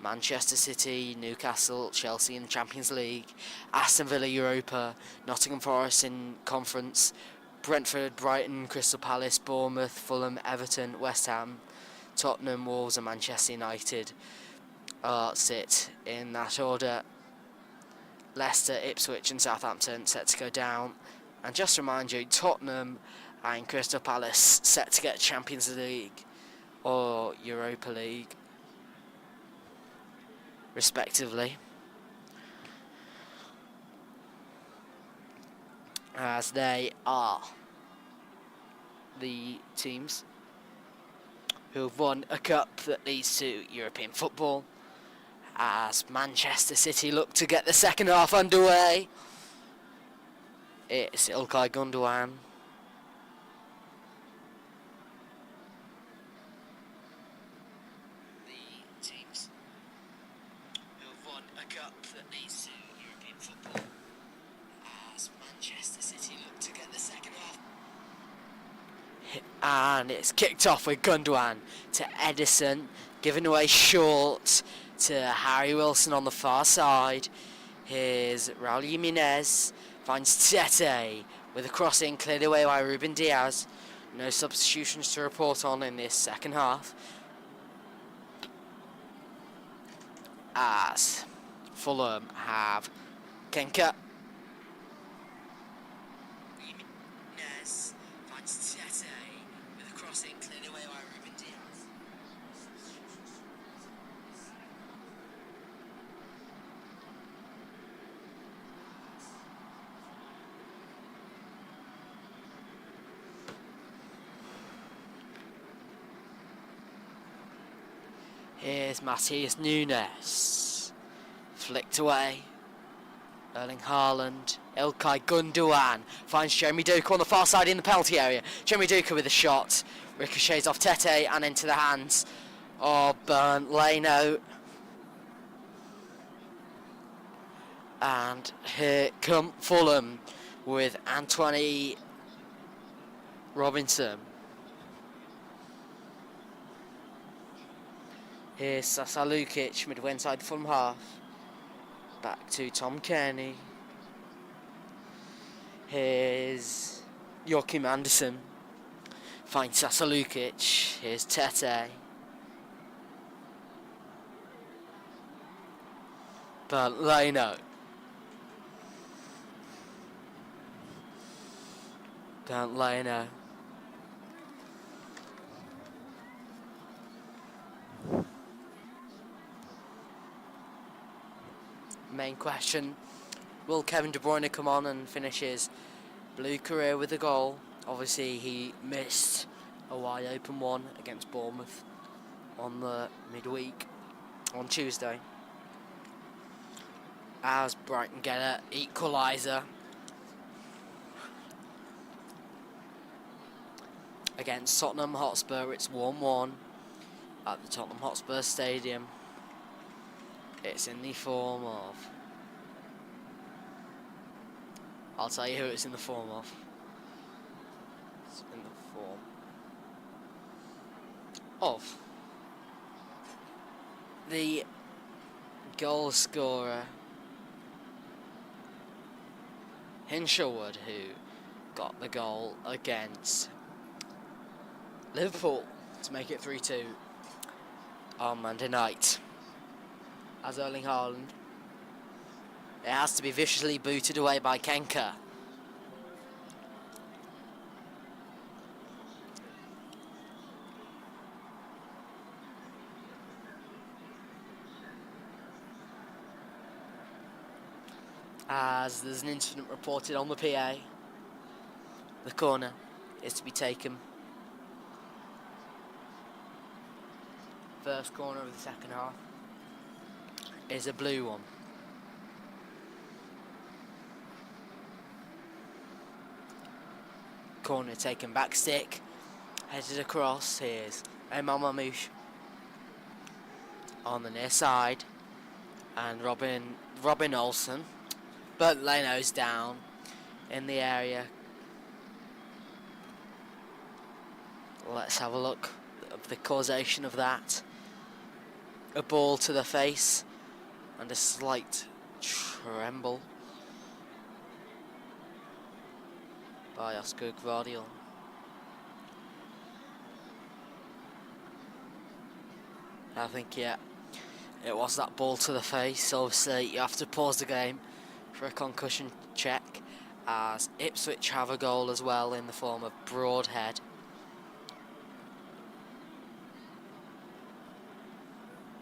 Manchester City, Newcastle, Chelsea in the Champions League, Aston Villa Europa, Nottingham Forest in Conference, Brentford, Brighton, Crystal Palace, Bournemouth, Fulham, Everton, West Ham, Tottenham, Wolves and Manchester United sit in that order. Leicester, Ipswich and Southampton set to go down. And just to remind you, Tottenham and Crystal Palace set to get Champions League or Europa League, respectively, as they are the teams who have won a cup that leads to European football. As Manchester City look to get the second half underway, it's Ilkay Gundogan. The teams who have won a cup that leads to European football, as Manchester City look to get the second half. And it's kicked off with Gundogan to Edison, given away short to Harry Wilson on the far side. Here's Raul Jimenez, finds Tete with a crossing cleared away by Ruben Diaz. No substitutions to report on in this second half, as Fulham have Kenka. Jimenez finds Tete with a crossing cleared away by Ruben Diaz. Here's Matthias Nunes, flicked away. Erling Haaland, Ilkay Gundogan finds Jeremy Doku on the far side in the penalty area. Jeremy Doku with a shot, ricochets off Tete and into the hands of Bernd Leno. And here come Fulham with Anthony Robinson. Here's Sasa Lukic, midway inside Fulham half. Back to Tom Kearney. Here's Joachim Andersen. Finds Sasa Lukic. Here's Tete. But Leno. Don't Leno. Main question, will Kevin De Bruyne come on and finish his blue career with a goal? Obviously he missed a wide open one against Bournemouth on the midweek on Tuesday. As Brighton get an equaliser against Tottenham Hotspur. It's 1-1 at the Tottenham Hotspur Stadium. It's in the form of... I'll tell you who it's in the form of. It's in the form of the goal scorer Hinshelwood, who got the goal against Liverpool to make it 3-2 on Monday night. As Erling Haaland, it has to be viciously booted away by Kenka. As there's an incident reported on the PA, the corner is to be taken. First corner of the second half is a blue one. Corner taken back stick, headed across. Here's Emel Mamouche on the near side, and Robin Olsen, but Leno's down in the area. Let's have a look at the causation of that. A ball to the face and a slight tremble by Oscar Gvardiol. I think, yeah, it was that ball to the face. Obviously, you have to pause the game for a concussion check, as Ipswich have a goal as well in the form of Broadhead.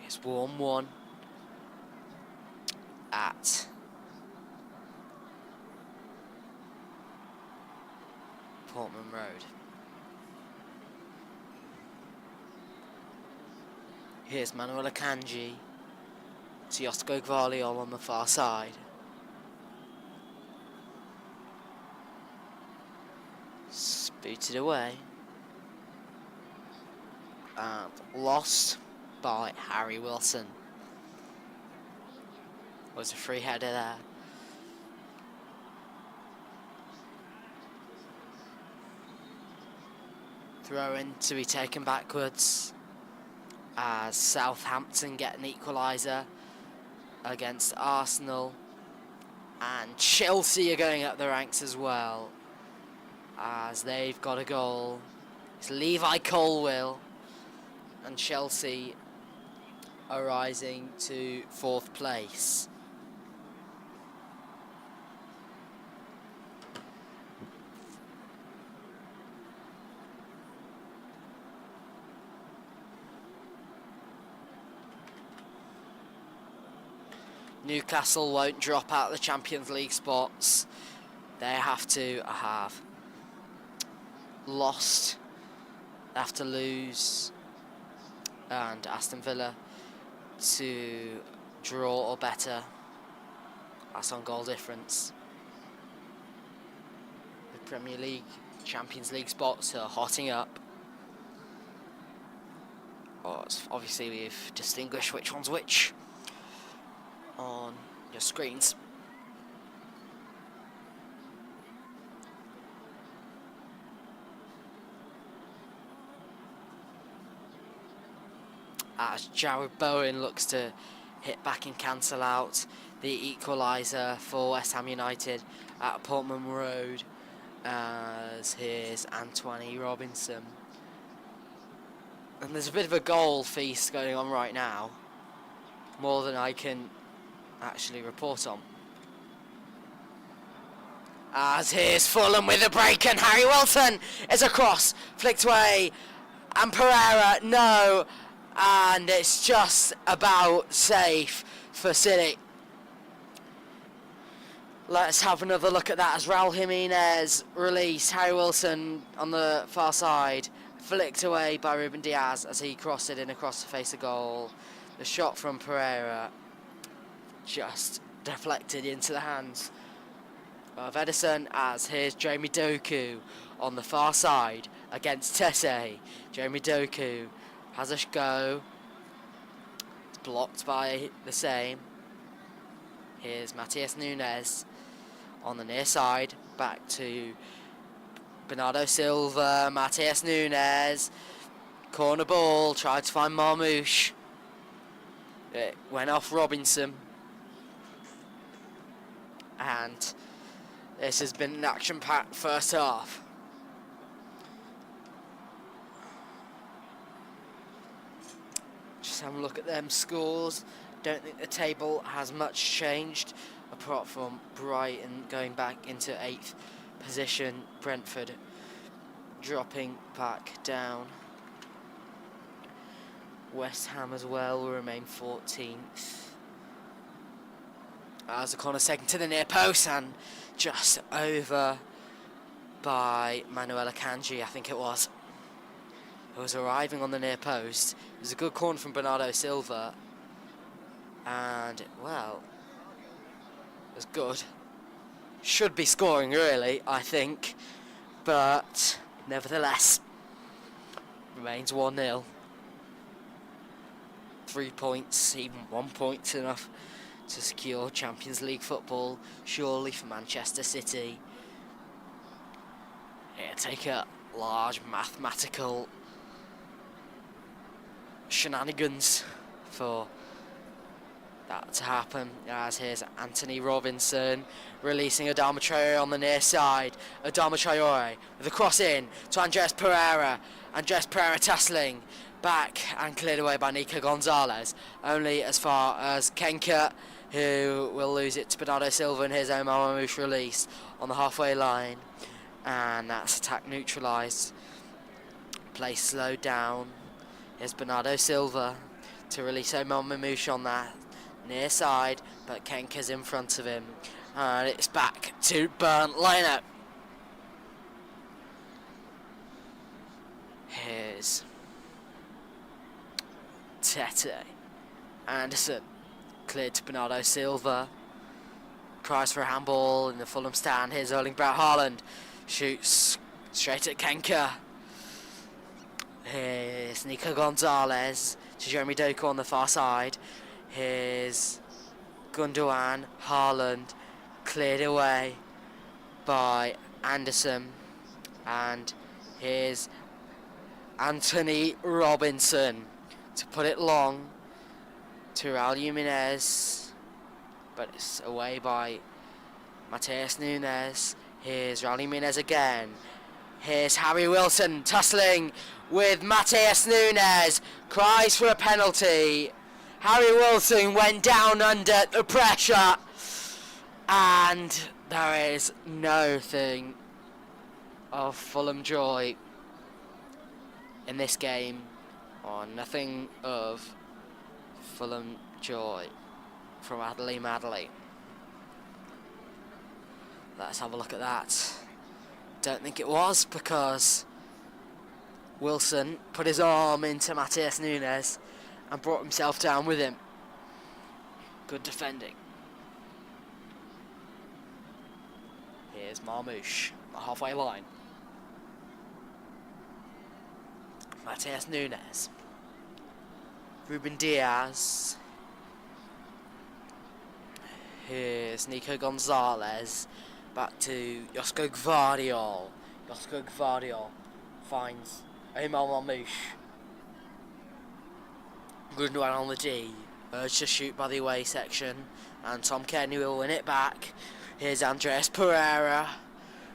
It's 1-1 at Portman Road. Here's Manuel Akanji to Josko Gvardiol on the far side. Booted away and lost by Harry Wilson. Was a free header there. Throw in to be taken backwards as Southampton get an equaliser against Arsenal, and Chelsea are going up the ranks as well, as they've got a goal. It's Levi Colwill, and Chelsea are rising to 4th place. Newcastle won't drop out the Champions League spots. They have to have lost, have to lose, and Aston Villa to draw or better. That's on goal difference. The Premier League, Champions League spots are hotting up. Obviously we've distinguished which one's which on your screens. As Jared Bowen looks to hit back and cancel out the equaliser for West Ham United at Portman Road, as here's Anthony Robinson. And there's a bit of a goal feast going on right now, more than I can actually report on. As here's Fulham with a break, and Harry Wilson is across, flicked away, and Pereira, no, and it's just about safe for City. Let's have another look at that as Raul Jimenez released Harry Wilson on the far side, flicked away by Ruben Diaz as he crossed it in across the face of goal. The shot from Pereira just deflected into the hands of Edison, as here's Jeremy Doku on the far side against Tese. Jeremy Doku has a go. It's blocked by the same. Here's Matheus Nunes on the near side, back to Bernardo Silva. Matheus Nunes, corner ball, tried to find Marmouche. It went off Robinson, and this has been an action-packed first half. Just have a look at them scores. Don't think the table has much changed, apart from Brighton going back into 8th position, Brentford dropping back down. West Ham as well will remain 14th. As a corner taken to the near post and just over by Manuel Akanji, I think it was. Who was arriving on the near post. It was a good corner from Bernardo Silva. And, well, it was good. Should be scoring, really, I think. But, nevertheless, remains 1-0. 3 points, even 1 point enough to secure Champions League football, surely, for Manchester City. It'll take a large mathematical shenanigans for that to happen, as here's Anthony Robinson releasing Adama Traore on the near side. Adama Traore with a cross in to Andres Pereira. Andres Pereira tussling back and cleared away by Nico Gonzalez, only as far as Kenka, who will lose it to Bernardo Silva, and here's Omar Mamouche release on the halfway line, and that's attack neutralised. Play slowed down. Here's Bernardo Silva to release Omar Mamouche on that near side, but Kenka's in front of him, and it's back to Bernd Leno. Here's Tete. Anderson cleared to Bernardo Silva. Prize for a handball in the Fulham stand. Here's Erling Braut Haaland. Shoots straight at Kenka. Here's Nico Gonzalez to Jeremy Doku on the far side. Here's Gundogan. Haaland cleared away by Anderson. And here's Anthony Robinson to put it long to Raul Jimenez, but it's away by Matheus Nunes. Here's Raul Jimenez again. Here's Harry Wilson tussling with Matheus Nunes. Cries for a penalty. Harry Wilson went down under the pressure, and there is nothing of Fulham joy in this game, or nothing of Fulham joy from Adley Madley. Let's have a look at that. Don't think it was, because Wilson put his arm into Matheus Nunes and brought himself down with him. Good defending. Here's Marmouche, the halfway line. Matheus Nunes. Ruben Diaz. Here's Nico Gonzalez. Back to Josko Gvardiol. Josko Gvardiol finds Omar Marmouche. Gundogan on the D. urged to shoot by the away section, and Tom Kenny will win it back. Here's Andres Pereira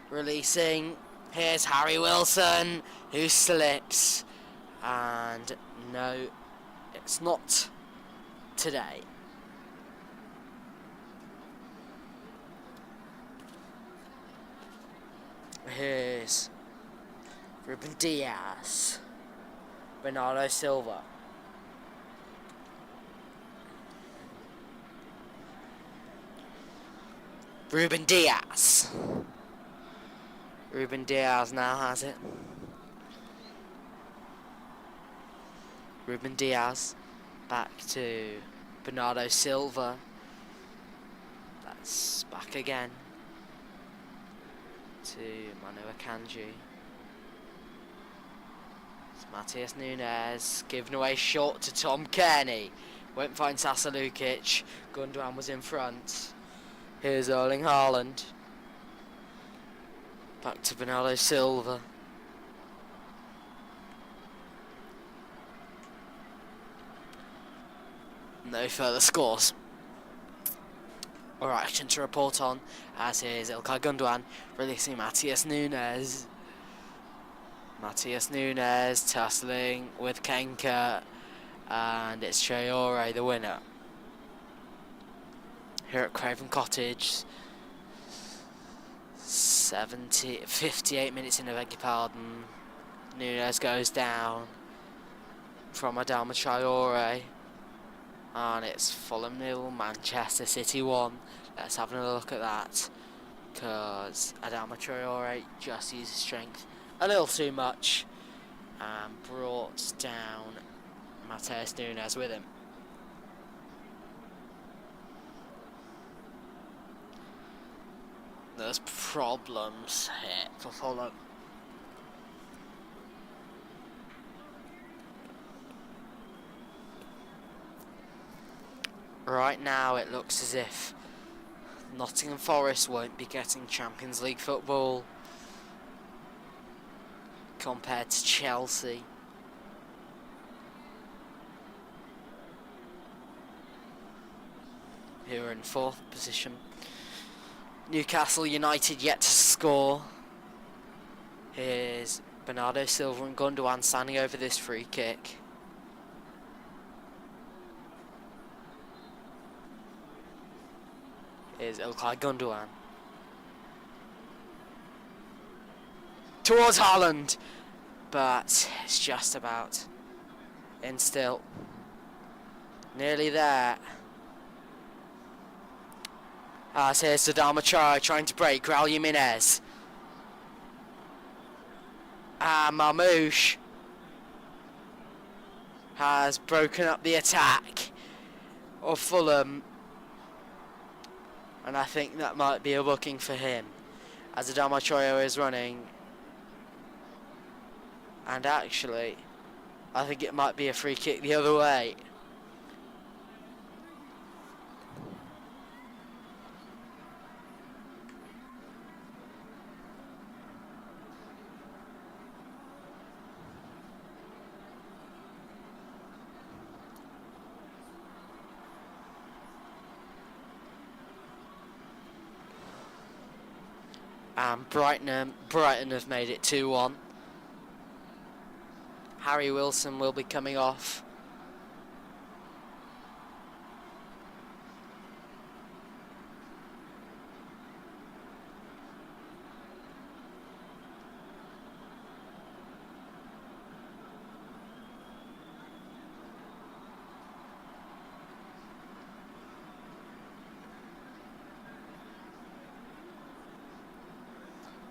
releasing. Here's Harry Wilson, who slips, and no, it's not today. Here's Ruben Diaz, Bernardo Silva, Ruben Diaz. Ruben Diaz now has it. Ruben Diaz back to Bernardo Silva. That's back again to Manu Akanji. It's Matthias Nunes giving away short to Tom Kearney. Won't find Sasa Lukic. Gundogan was in front. Here's Erling Haaland. Back to Bernardo Silva. No further scores. Or action to report on, as is İlkay Gundogan releasing Matthias Nunes. Matthias Nunes tussling with Kenka, and it's Traore the winner. Here at Craven Cottage, 58 minutes in, I beg your pardon. Nunes goes down from Adama Traore. And it's Fulham 0, Manchester City 1. Let's have another look at that. Because Adama Traore just used his strength a little too much and brought down Matheus Nunes with him. There's problems here for Fulham. Right now it looks as if Nottingham Forest won't be getting Champions League football compared to Chelsea. Who are in 4th position. Newcastle United yet to score. Here's Bernardo Silva and Gundogan standing over this free kick. Is İlkay Gundogan towards Haaland, but it's just about in still. Nearly there. As here's Adama Traore trying to break Raul Jimenez. Marmoush has broken up the attack of Fulham. And I think that might be a booking for him, as Adama Traore is running. And actually, I think it might be a free kick the other way. And Brighton have made it 2-1. Harry Wilson will be coming off.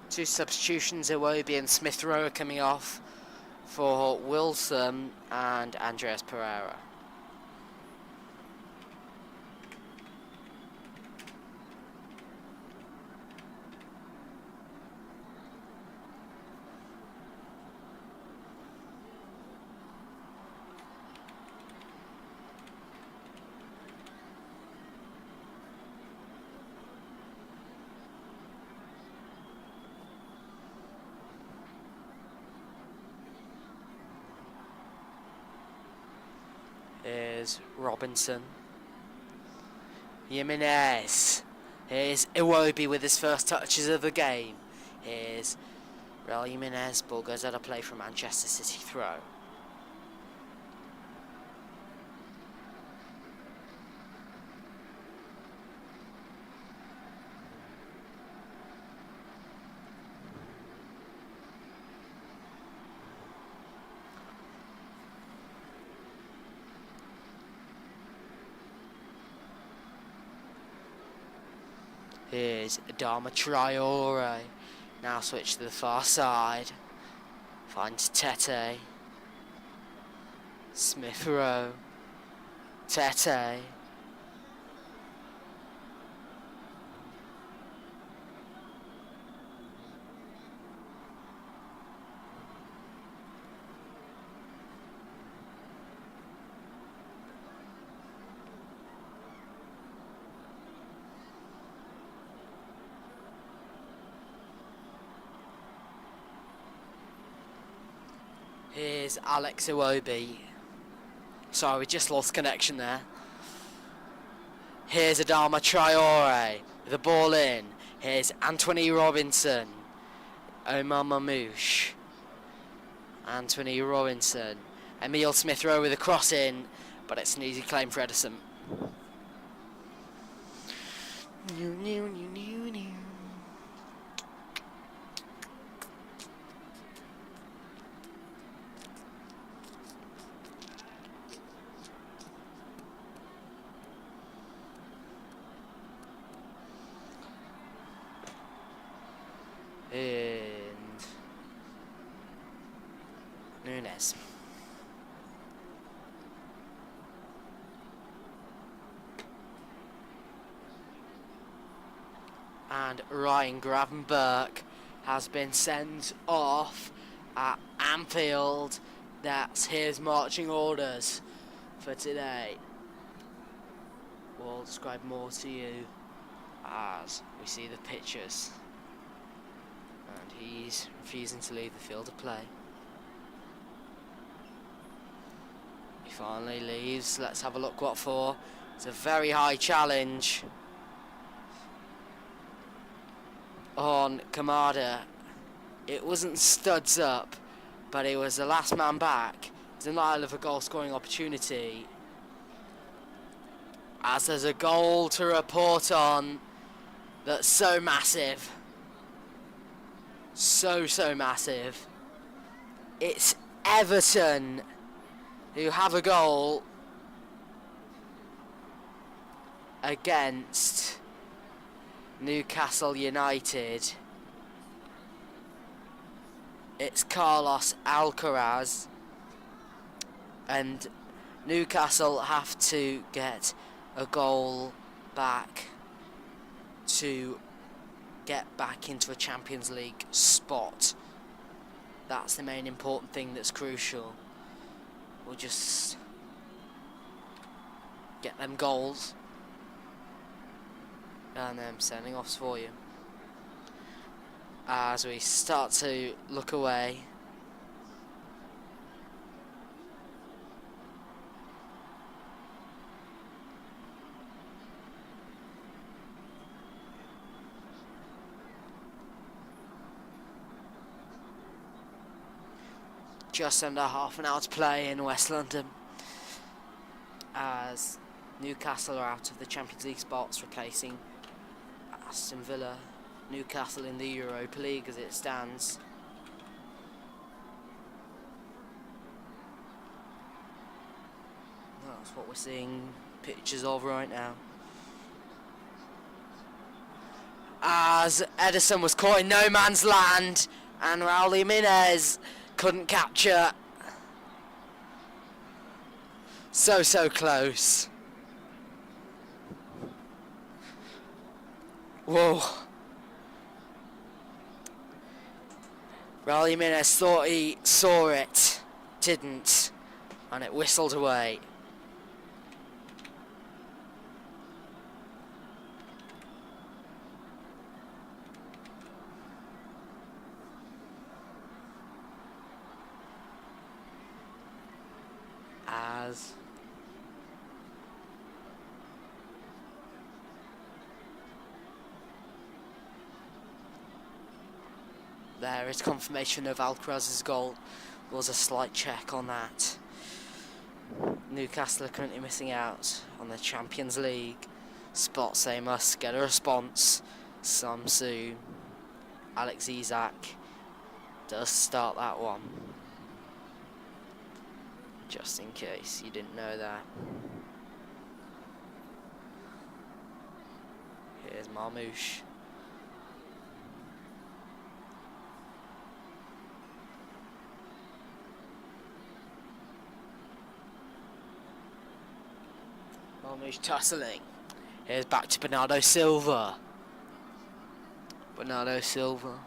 Two substitutions, Iwobi and Smith Rowe are coming off for Wilson and Andres Pereira. Here's Robinson. Jimenez. Here's Iwobi with his first touches of the game. Here's Raul Jimenez. Ball goes out of play from Manchester City throw. Here's Adama Traore. Now switch to the far side. Finds Tete. Smith Rowe. Tete. Here's Alex Iwobi. Sorry, we just lost connection there. Here's Adama Traore with the ball in. Here's Anthony Robinson. Omar Mamouche. Anthony Robinson. Emile Smith Rowe with a cross in, but it's an easy claim for Edison. And Nunes. And Ryan Gravenberch has been sent off at Anfield. That's his marching orders for today. We'll describe more to you as we see the pictures. And he's refusing to leave the field of play. He finally leaves. Let's have a look what for. It's a very high challenge on Kamada. It wasn't studs up, but it was the last man back. It's in line of a goal scoring opportunity. As there's a goal to report on that's so massive. So massive. It's Everton who have a goal against Newcastle United. It's Carlos Alcaraz, and Newcastle have to get a goal back to get back into a Champions League spot. That's the main important thing that's crucial. We'll just get them goals and then sending offs for you. As we start to look away. Just under half an hour to play in West London, as Newcastle are out of the Champions League spots, replacing Aston Villa. Newcastle in the Europa League as it stands. That's what we're seeing pictures of right now. As Edison was caught in no man's land and Raul Jimenez couldn't capture. So close. Whoa. Raul Jimenez thought he saw it, didn't, and it whistled away. As there is confirmation of Alcaraz's goal. Was a slight check on that. Newcastle are currently missing out on the Champions League spot, so they must get a response soon. Alex Isak does start that one, just in case you didn't know that. Here's Marmouche. Marmouche tussling. Here's back to Bernardo Silva. Bernardo Silva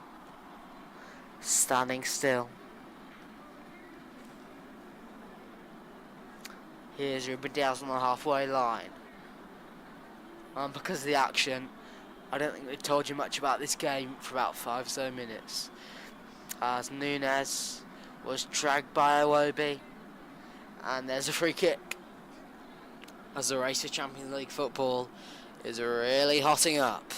standing still. Here's Ruben Diaz on the halfway line. And because of the action, I don't think they've told you much about this game for about 5 or so minutes. As Nunes was dragged by Iwobi, and there's a free kick. As the race for Champions League football is really hotting up.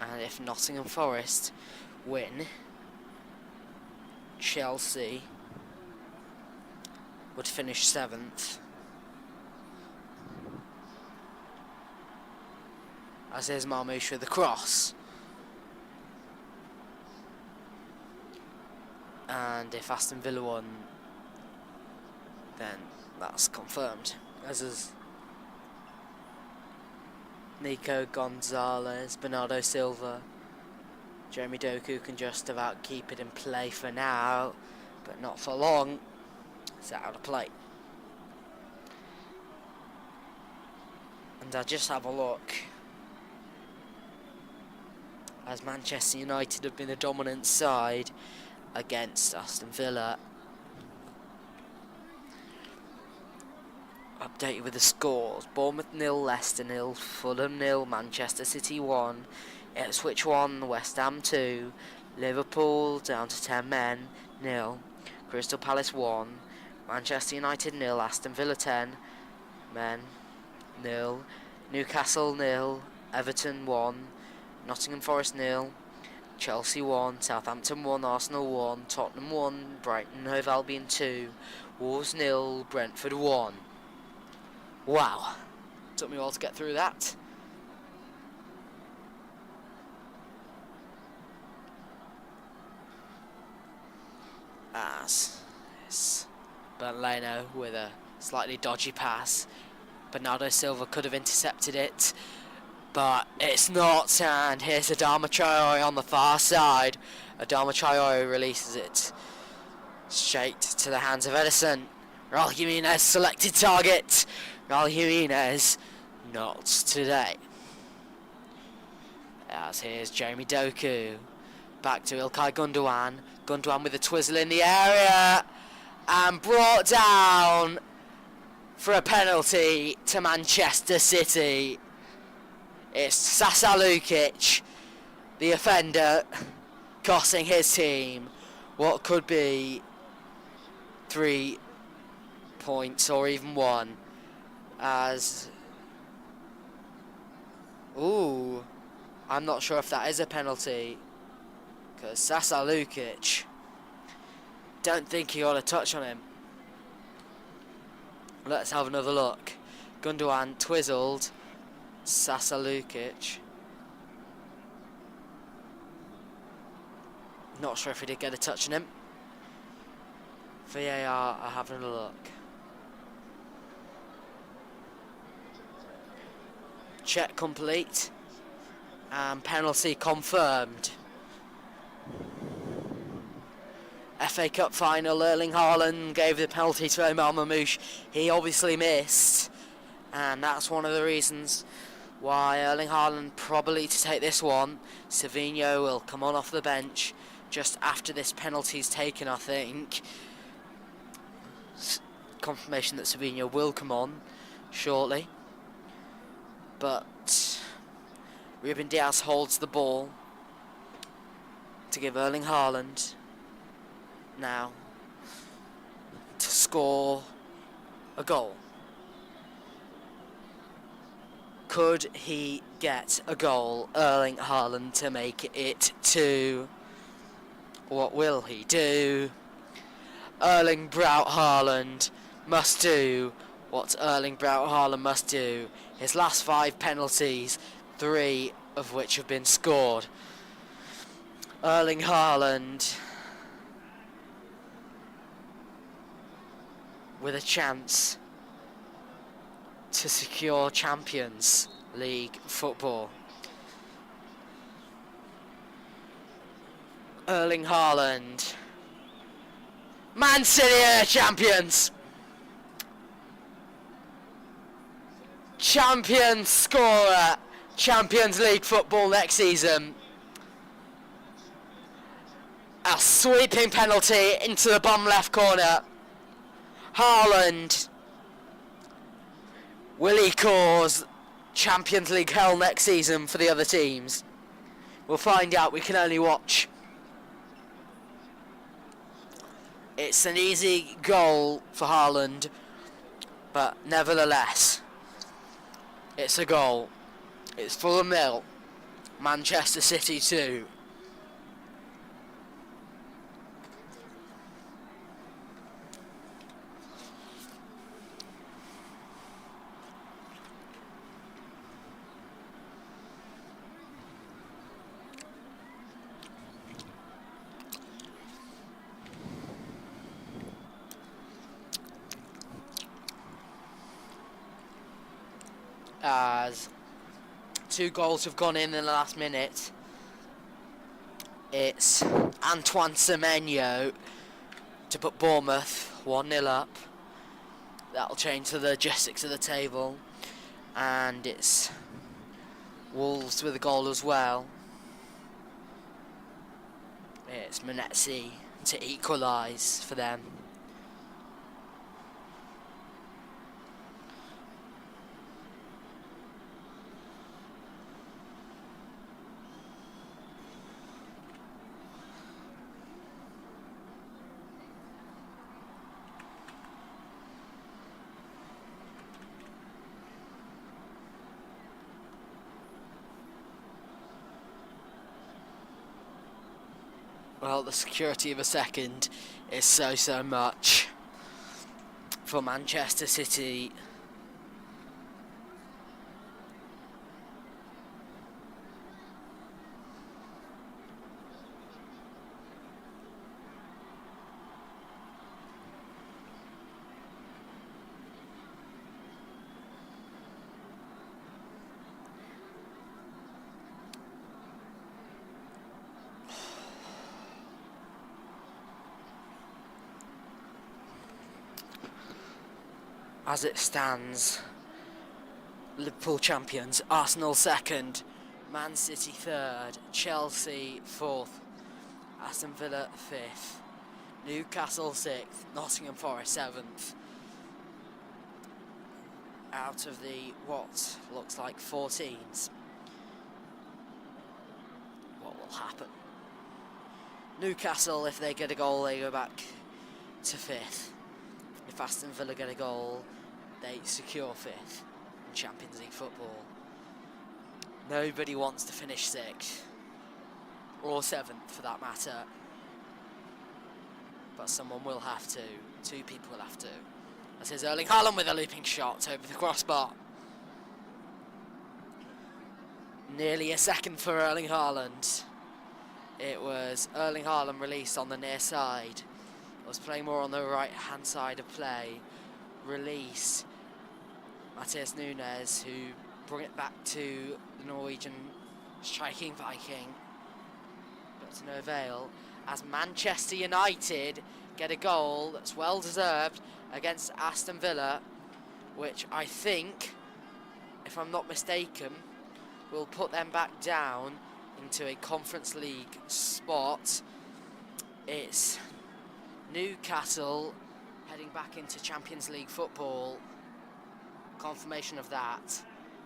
And if Nottingham Forest win, Chelsea would finish 7th. As here's Marmouche with the cross. And if Aston Villa won, then that's confirmed. As is Nico Gonzalez, Bernardo Silva, Jeremy Doku can just about keep it in play for now, but not for long. It's out of play. And I'll just have a look. As Manchester United have been the dominant side against Aston Villa. Updated with the scores: Bournemouth 0, Leicester 0, Fulham 0, Manchester City 1, Ipswich 1, West Ham 2, Liverpool down to 10 men 0, Crystal Palace 1, Manchester United 0, Aston Villa 10 men 0, Newcastle 0, Everton 1, Nottingham Forest 0, Chelsea 1, Southampton 1, Arsenal 1, Tottenham 1, Brighton Hove Albion 2, Wolves 0, Brentford 1. Wow, took me a while to get through that. As it's Bernd Leno with a slightly dodgy pass. Bernardo Silva could have intercepted it, but it's not. And here's Adama Traore on the far side. Adama Traore releases it straight to the hands of Edison. Raul Jimenez selected target. Raul Jimenez, not today. As here's Jeremy Doku. Back to Ilkay Gundogan. Gundogan with a twizzle in the area. And brought down for a penalty to Manchester City. It's Sasa Lukic, the offender, costing his team what could be 3 points or even 1. As I'm not sure if that is a penalty, because Sasa Lukic, don't think he got a touch on him. Let's have another look. Gundogan twizzled Sasa Lukic. Not sure if he did get a touch on him. VAR are having a look. Check complete. And penalty confirmed. FA Cup final, Erling Haaland gave the penalty to Omar Mamouche. He obviously missed. And that's one of the reasons why Erling Haaland probably to take this one. Savinho will come on off the bench just after this penalty's taken, I think. Confirmation that Savinho will come on shortly. But Ruben Diaz holds the ball to give Erling Haaland now to score a goal. Could he get a goal, Erling Haaland, to make it 2? What will he do? Erling Braut Haaland must do what Erling Braut Haaland must do. His last 5 penalties, 3 of which have been scored. Erling Haaland with a chance to secure Champions League football. Erling Haaland. Man City are champions! Champions scorer, Champions League football next season. A sweeping penalty into the bottom left corner. Haaland. Will he cause Champions League hell next season for the other teams? We'll find out, we can only watch. It's an easy goal for Haaland, but nevertheless, it's a goal. It's Fulham 0, Manchester City 2. As 2 goals have gone in the last minute. It's Antoine Semenyo to put Bournemouth 1-0 up. That'll change the logistics of the table. And it's Wolves with a goal as well. It's MNC to equalise for them. Well, the security of a second is so much for Manchester City. As it stands, Liverpool champions, Arsenal second, Man City third, Chelsea fourth, Aston Villa fifth, Newcastle sixth, Nottingham Forest seventh. Out of the what looks like 4 teams, what will happen? Newcastle, if they get a goal, they go back to fifth. If Aston Villa get a goal, they secure fifth in Champions League football. Nobody wants to finish sixth, or seventh for that matter, but someone will have to. 2 people will have to. This is Erling Haaland with a looping shot over the crossbar. Nearly a second for Erling Haaland. It was Erling Haaland released on the near side. Was playing more on the right hand side of play. Release Matheus Nunes, who brought it back to the Norwegian striking Viking, but to no avail, as Manchester United get a goal that's well deserved against Aston Villa, which I think, if I'm not mistaken, will put them back down into a Conference League spot. It's Newcastle heading back into Champions League football. Confirmation of that.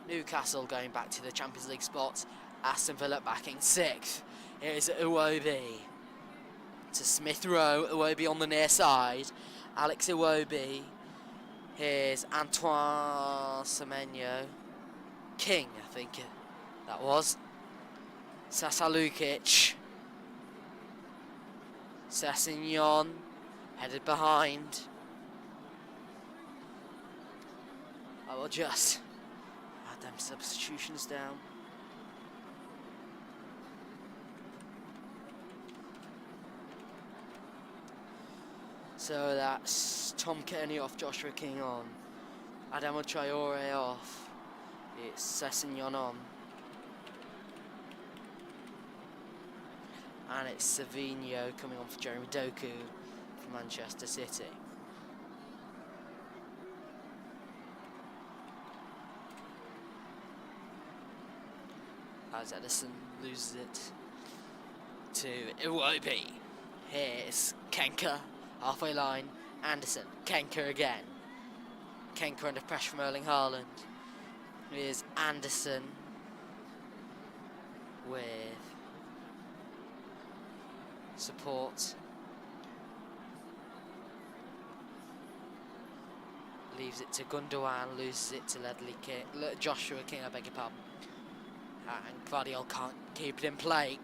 Newcastle going back to the Champions League spot. Aston Villa backing 6th. Here's Iwobi to Smith Rowe. Iwobi on the near side. Alex Iwobi. Here's Antoine Semenyo. King, I think that was. Sasalukic. Sessignon headed behind. I will just add them substitutions down. So that's Tom Kearney off, Joshua King on, Adama Traore off, it's Sessignon on, and it's Savinho coming on for Jeremy Doku for Manchester City. As Edison loses it to Iwobi. Here's Kenka, halfway line, Anderson, Kenka again. Kenka under pressure from Erling Haaland. Here's Anderson with support. Leaves it to Gundogan, loses it to Joshua King, I beg your pardon. And Gvardiol can't keep it in play.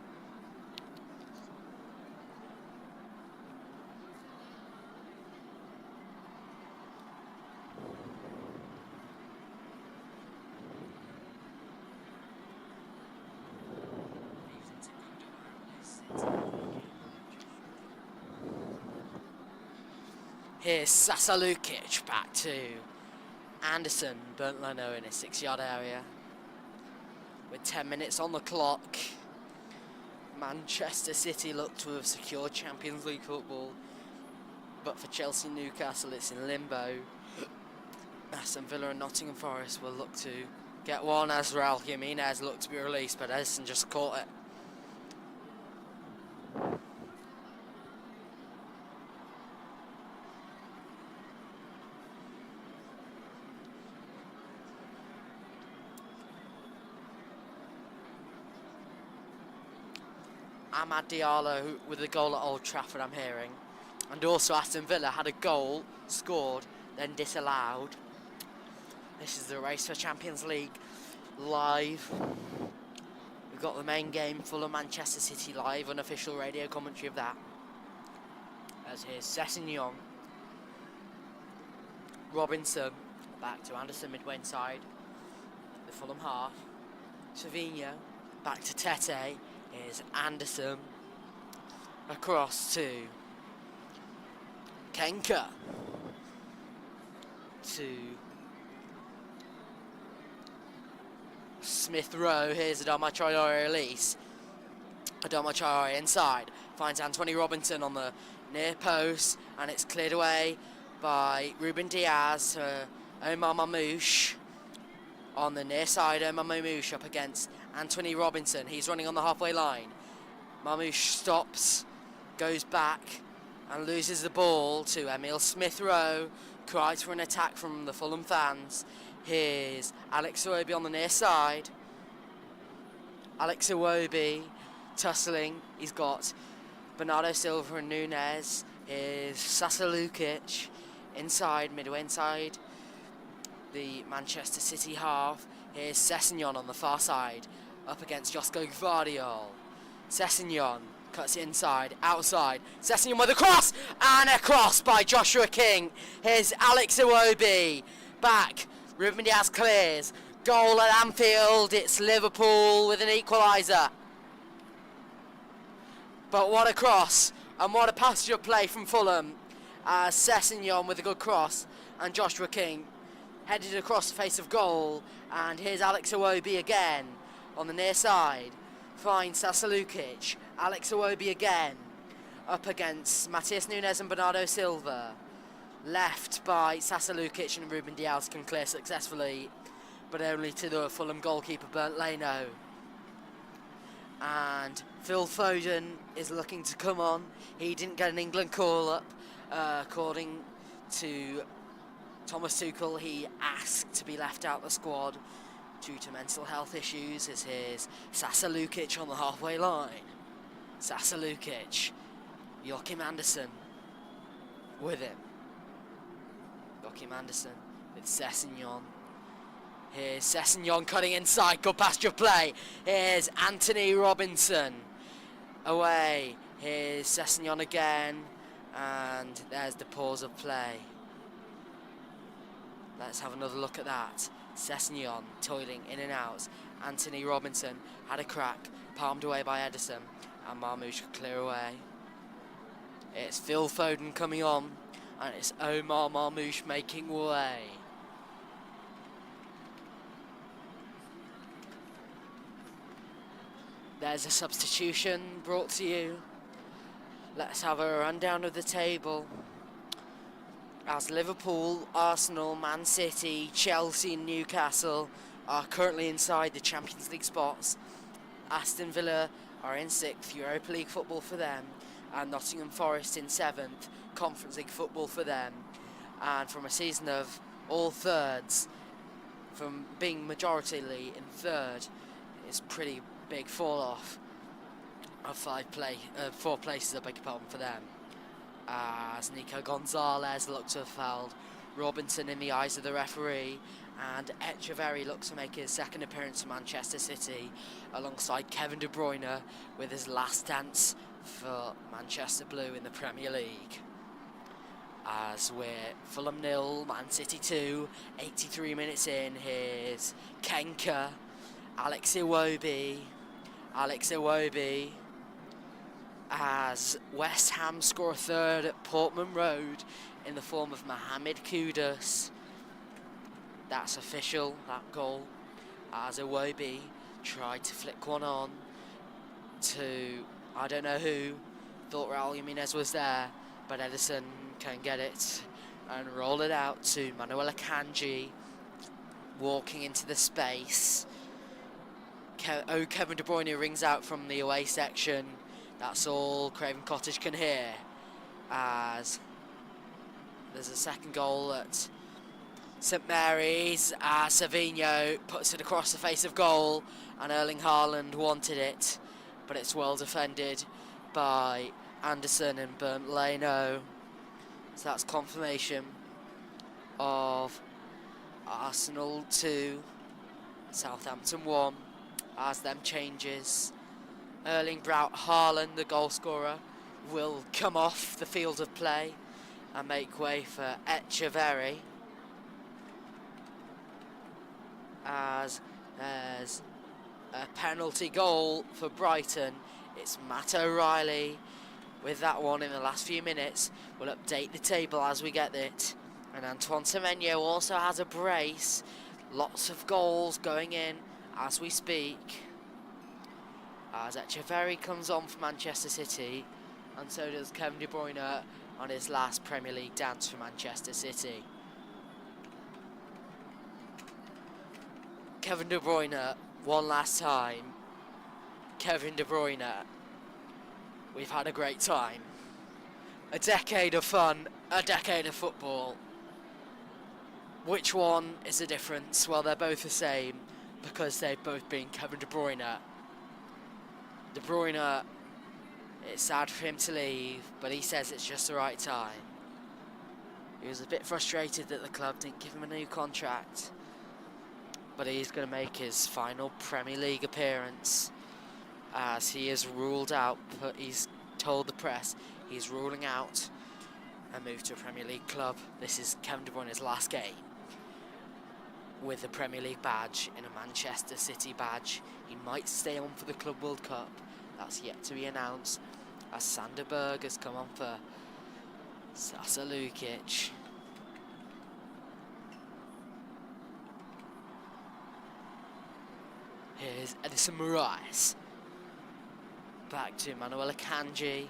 Here's Sasalukic back to Anderson, burnt Leno in a 6-yard area. With 10 minutes on the clock, Manchester City look to have secured Champions League football, but for Chelsea and Newcastle it's in limbo. Aston Villa and Nottingham Forest will look to get one as Raul Jimenez looked to be released, but Edison just caught it. Amad Diallo with a goal at Old Trafford, I'm hearing. And also Aston Villa had a goal scored, then disallowed. This is the race for Champions League live. We've got the main game full of Manchester City live, unofficial radio commentary of that. As here's Sessignon. Robinson back to Anderson midway inside the Fulham half. Savinho back to Tete. Here's Anderson across to Kenka to Smith Rowe. Here's Adama Traore release. Adama Traore inside finds Anthony Robinson on the near post, and it's cleared away by Ruben Diaz to Omar Mamouche on the near side. Omar Mamouche up against Anthony Robinson. He's running on the halfway line. Mamouche stops, goes back and loses the ball to Emile Smith Rowe. Cries for an attack from the Fulham fans. Here's Alex Iwobi on the near side. Alex Iwobi tussling. He's got Bernardo Silva and Nunez. Here's Sasalukic inside, midway inside the Manchester City half. Here's Sessignon on the far side, up against Josko Gvardiol. Sessignon cuts it inside, outside. Sessignon with a cross, and a cross by Joshua King. Here's Alex Iwobi, back. Ruben Diaz clears. Goal at Anfield, it's Liverpool with an equaliser. But what a cross, and what a passage of play from Fulham. Sessignon with a good cross, and Joshua King headed across the face of goal. And here's Alex Iwobi again on the near side. Finds Sasalukic. Alex Iwobi again up against Matheus Nunes and Bernardo Silva. Left by Sasalukic, and Ruben Diaz can clear successfully, but only to the Fulham goalkeeper Bernd Leno. And Phil Foden is looking to come on. He didn't get an England call-up. According to Thomas Tuchel, he asked to be left out the squad due to mental health issues. As here's Sasalukic on the halfway line. Sasalukic, Joachim Andersen with him. Joachim Andersen with Sessignon. Here's Sessegnon cutting inside, good pasture play. Here's Anthony Robinson. Away. Here's Sessegnon again. And there's the pause of play. Let's have another look at that. Sessegnon toiling in and out. Anthony Robinson had a crack, palmed away by Edison, and Marmoush could clear away. It's Phil Foden coming on, and it's Omar Marmoush making way. There's a substitution brought to you. Let's have a rundown of the table. As Liverpool, Arsenal, Man City, Chelsea and Newcastle are currently inside the Champions League spots. Aston Villa are in 6th, Europa League football for them, and Nottingham Forest in 7th, Conference League football for them. And from a season of all thirds, from being majoritarily in 3rd, it's pretty big fall off of 4 places, I beg your pardon, for them. As Nico Gonzalez looks to have fouled Robinson in the eyes of the referee, and Echeverry looks to make his 2nd appearance for Manchester City alongside Kevin De Bruyne with his last dance for Manchester Blue in the Premier League. As we're Fulham 0, Man City 2, 83 minutes in, here's Kenka, Alex Iwobi, as West Ham score a 3rd at Portman Road in the form of Mohamed Kudus. That's official, that goal, as Iwobi tried to flick one on to, I don't know who, thought Raul Jimenez was there, but Edison can get it and roll it out to Manuel Akanji, walking into the space. Kevin De Bruyne rings out from the away section. That's all Craven Cottage can hear, as there's a 2nd goal at St Mary's. Savinho puts it across the face of goal, and Erling Haaland wanted it, but it's well defended by Anderson and Bernd Leno. So that's confirmation of Arsenal 2, Southampton 1, as them changes. Erling Braut Haaland, the goal scorer, will come off the field of play and make way for Echeverry, as there's a penalty goal for Brighton. It's Matt O'Reilly with that one in the last few minutes. We'll update the table as we get it. And Antoine Semenyo also has a brace. Lots of goals going in as we speak. As Echeverry comes on for Manchester City, and so does Kevin De Bruyne on his last Premier League dance for Manchester City. Kevin De Bruyne, one last time. Kevin De Bruyne, we've had a great time. A decade of fun, a decade of football. Which one is the difference? Well, they're both the same, because they've both been Kevin De Bruyne. De Bruyne, it's sad for him to leave, but he says it's just the right time. He was a bit frustrated that the club didn't give him a new contract, but he's going to make his final Premier League appearance, as he is ruled out, but he's told the press he's ruling out a move to a Premier League club. This is Kevin De Bruyne's last game with the Premier League badge in a Manchester City badge. He might stay on for the Club World Cup. That's yet to be announced, as Sander Berg has come on for Sasa Lukic. Here's Edison Moraes. Back to Manuel Akanji.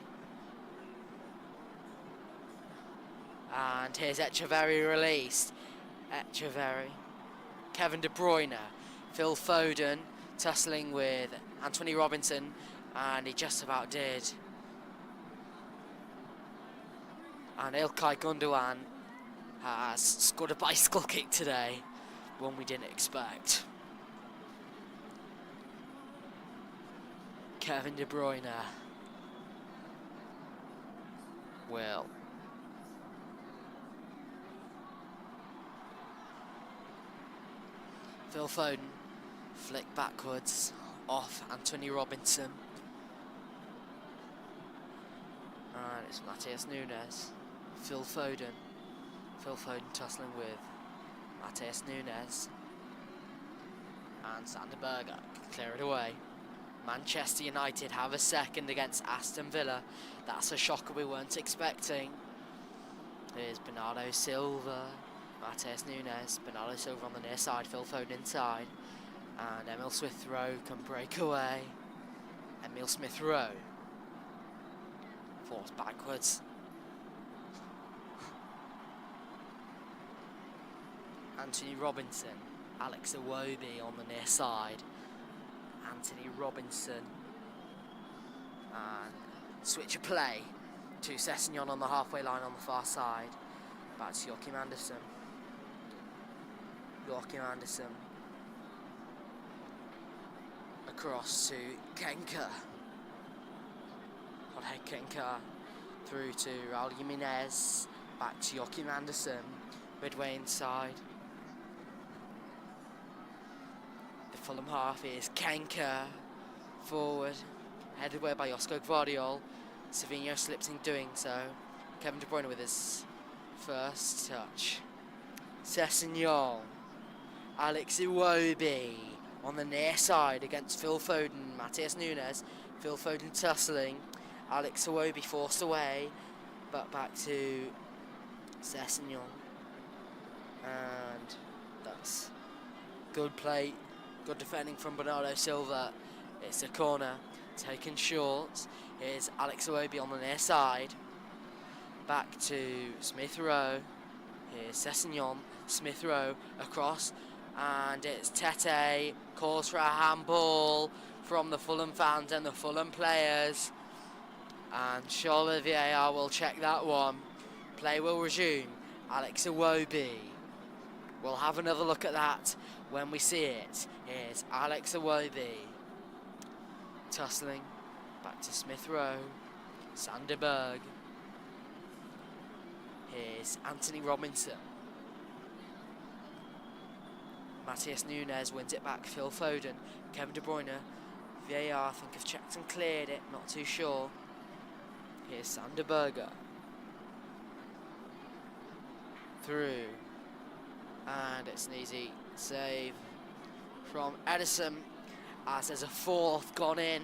And here's Echeverry released. Echeverry. Kevin De Bruyne. Phil Foden tussling with Anthony Robinson, and he just about did. And Ilkay Gundogan has scored a bicycle kick today, one we didn't expect. Kevin De Bruyne will Phil Foden, flick backwards, off Anthony Robinson. And it's Matheus Nunes, Phil Foden tussling with Matheus Nunes. And Sander Berge can clear it away. Manchester United have a second against Aston Villa. That's a shocker we weren't expecting. Here's Bernardo Silva, Matheus Nunes, Bernardo Silva on the near side, Phil Foden inside. And Emil Smith-Rowe can break away. Emil Smith-Rowe forced backwards. Anthony Robinson, Alex Iwobi on the near side. Anthony Robinson. And switch of play to Sessegnon on the halfway line on the far side. Back to Joachim Andersen. Joachim Andersen. Across to Kenka. Jorge Kenka. Through to Raul Jimenez. Back to Joachim Andersen. Midway inside. The Fulham half is Kenka. Forward. Headed away by Josko Gvardiol. Savinho slips in doing so. Kevin De Bruyne with his first touch. Sessegnon. Alex Iwobi on the near side against Phil Foden. Matheus Nunes. Phil Foden tussling. Alex Iwobi forced away. But back to Sessegnon. And that's good play. Good defending from Bernardo Silva. It's a corner. Taken short. Here's Alex Iwobi on the near side. Back to Smith-Rowe. Here's Sessegnon. Smith-Rowe across. And it's Tete. Calls for a handball from the Fulham fans and the Fulham players. And surely VAR will check that one. Play will resume. Alex Iwobi. We'll have another look at that when we see it. Here's Alex Iwobi. Tussling. Back to Smith-Rowe. Sander Berge. Here's Anthony Robinson. Matheus Nunes wins it back. Phil Foden. Kevin De Bruyne. VAR I think have checked and cleared it. Not too sure. Here's Sander Berge. Through. And it's an easy save from Edison. As there's a fourth gone in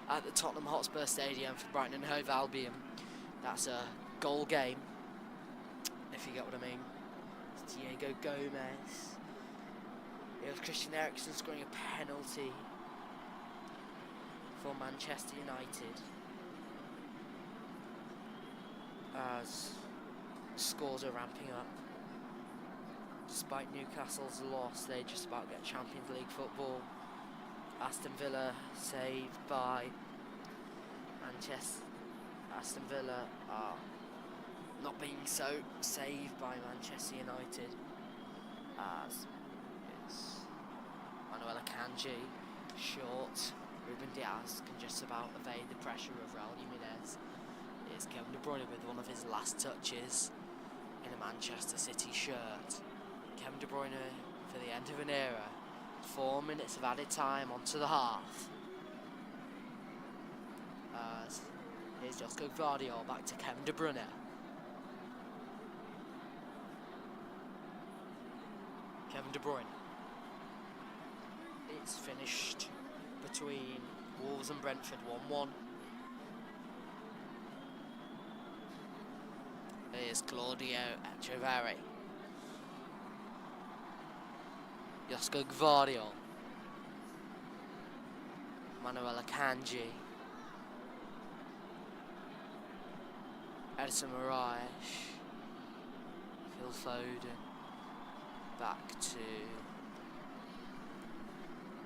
at the Tottenham Hotspur Stadium for Brighton and Hove Albion. That's a goal game, if you get what I mean. It's Diego Gomez. It was Christian Eriksen scoring a penalty for Manchester United. As scores are ramping up. Despite Newcastle's loss, they just about get Champions League football. Aston Villa saved by Manchester. Aston Villa are not being so saved by Manchester United, as it's Manuel Akanji short. Ruben Diaz can just about evade the pressure of Raul Jimenez. It's Kevin De Bruyne with one of his last touches in a Manchester City shirt. Kevin De Bruyne for the end of an era. 4 minutes of added time onto the half. Here's Josko Gvardiol back to Kevin De Bruyne. Kevin De Bruyne. It's finished between Wolves and Brentford 1-1. Here's Claudio Echeverri. Josko Gvardiol. Manuel Akanji. Edison Moraes. Phil Foden. Back to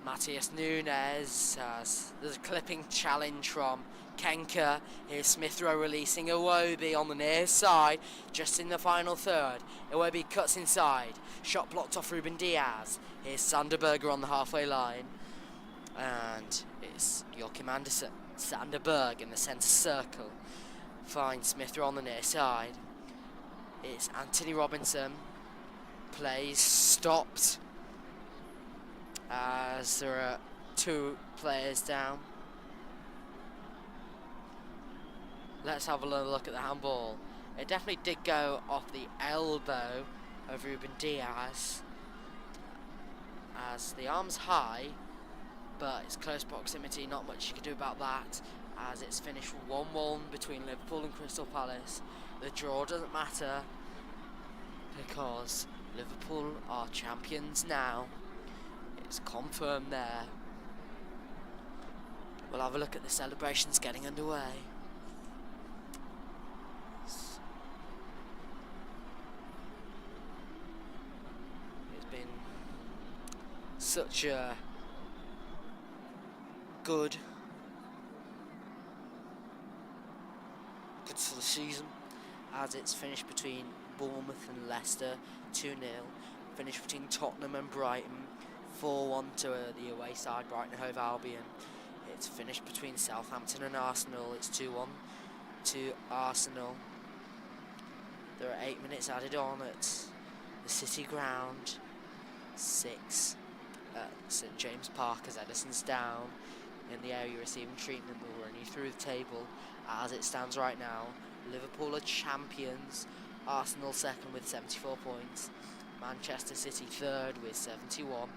Matheus Nunes. As there's a clipping challenge from Kenka. Here's Smith-Rowe releasing Iwobi on the near side, just in the final third. Iwobi cuts inside. Shot blocked off Ruben Diaz. Here's Sander Berge on the halfway line. And it's Joachim Andersen. Sander Berge in the centre circle. Finds Smith-Rowe on the near side. It's Anthony Robinson. Plays stopped. as there are 2 players down. Let's have a look at the handball. It definitely did go off the elbow of Ruben Diaz, as the arm's high, but it's close proximity, not much you can do about that, as it's finished 1-1 between Liverpool and Crystal Palace. The draw doesn't matter because Liverpool are champions now. It's confirmed there. We'll have a look at the celebrations getting underway. It's been such a good sort of season, as it's finished between Bournemouth and Leicester 2-0, finished between Tottenham and Brighton 4-1 to the away side, Brighton and Hove Albion. It's finished between Southampton and Arsenal. It's 2-1 to Arsenal. There are 8 minutes added on at the City Ground, 6 at St James Park as Edison's down in the area receiving treatment. We'll run you through the table as it stands right now. Liverpool are champions, Arsenal second with 74 points, Manchester City third with 71,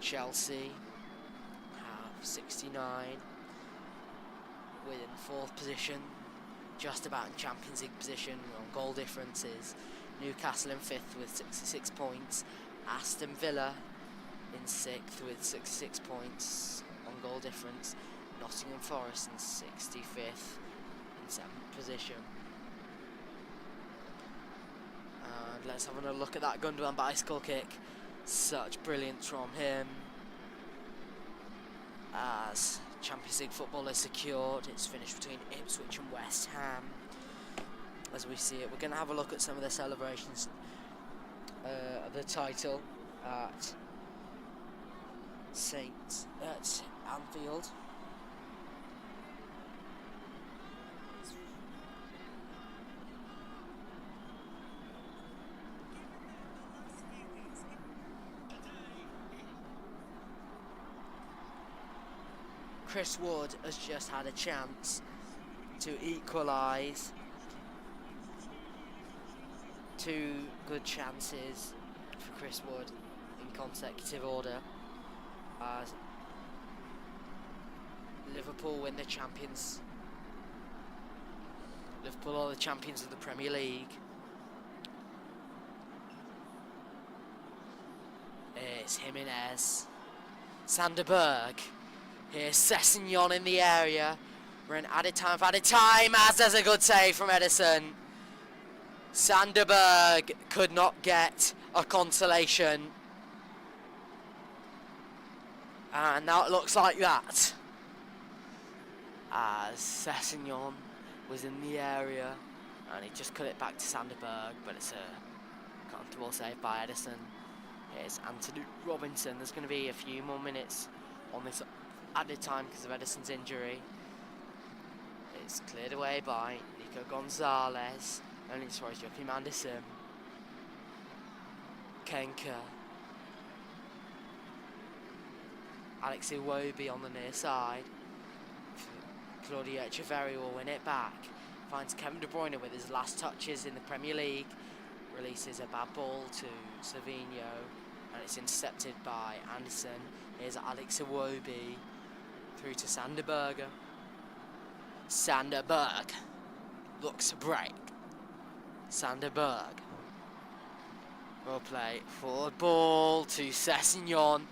Chelsea have 69, within 4th position, just about in Champions League position on goal differences. Newcastle in 5th with 66 points, Aston Villa in 6th with 66 points on goal difference, Nottingham Forest in 65th in 7th position. And let's have another look at that Gundogan bicycle kick. Such brilliance from him, as Champions League football is secured. It's finished between Ipswich and West Ham. As we see it, we're going to have a look at some of the celebrations of the title at Anfield. Chris Wood has just had a chance to equalise. 2 good chances for Chris Wood in consecutive order, as Liverpool win the champions. Liverpool are the champions of the Premier League. It's Jimenez, Sanderberg. Here's Sessegnon in the area. We're in added time, as there's a good save from Edison. Sanderberg could not get a consolation. And now it looks like that, as Sessegnon was in the area and he just cut it back to Sanderberg, but it's a comfortable save by Edison. Here's Anthony Robinson. There's going to be a few more minutes on this added time because of Edison's injury. It's cleared away by Nico Gonzalez. Only sorry, Joachim Anderson. Kenka. Alex Iwobi on the near side. Claudio Echeverri will win it back. Finds Kevin De Bruyne with his last touches in the Premier League. Releases a bad ball to Savinho, and it's intercepted by Anderson. Here's Alex Iwobi through to Sanderberg. Sanderberg looks to break. Sanderberg will play forward ball to Sessegnon.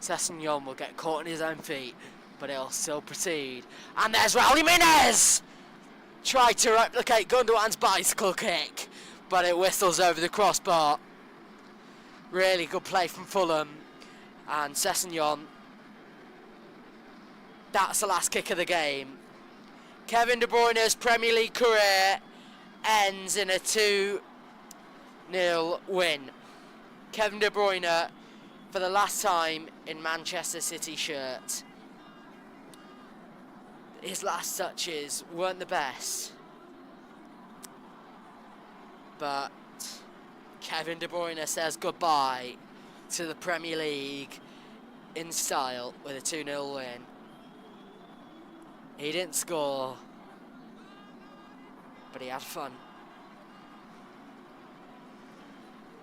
Sessegnon will get caught in his own feet, but he'll still proceed. And there's Raul Jimenez! Tried to replicate Gundogan's bicycle kick, but it whistles over the crossbar. Really good play from Fulham. And Sessegnon, that's the last kick of the game. Kevin De Bruyne's Premier League career ends in a 2-0 win. Kevin De Bruyne, for the last time in Manchester City shirt. His last touches weren't the best, but Kevin De Bruyne says goodbye to the Premier League in style with a 2-0 win. He didn't score, but he had fun.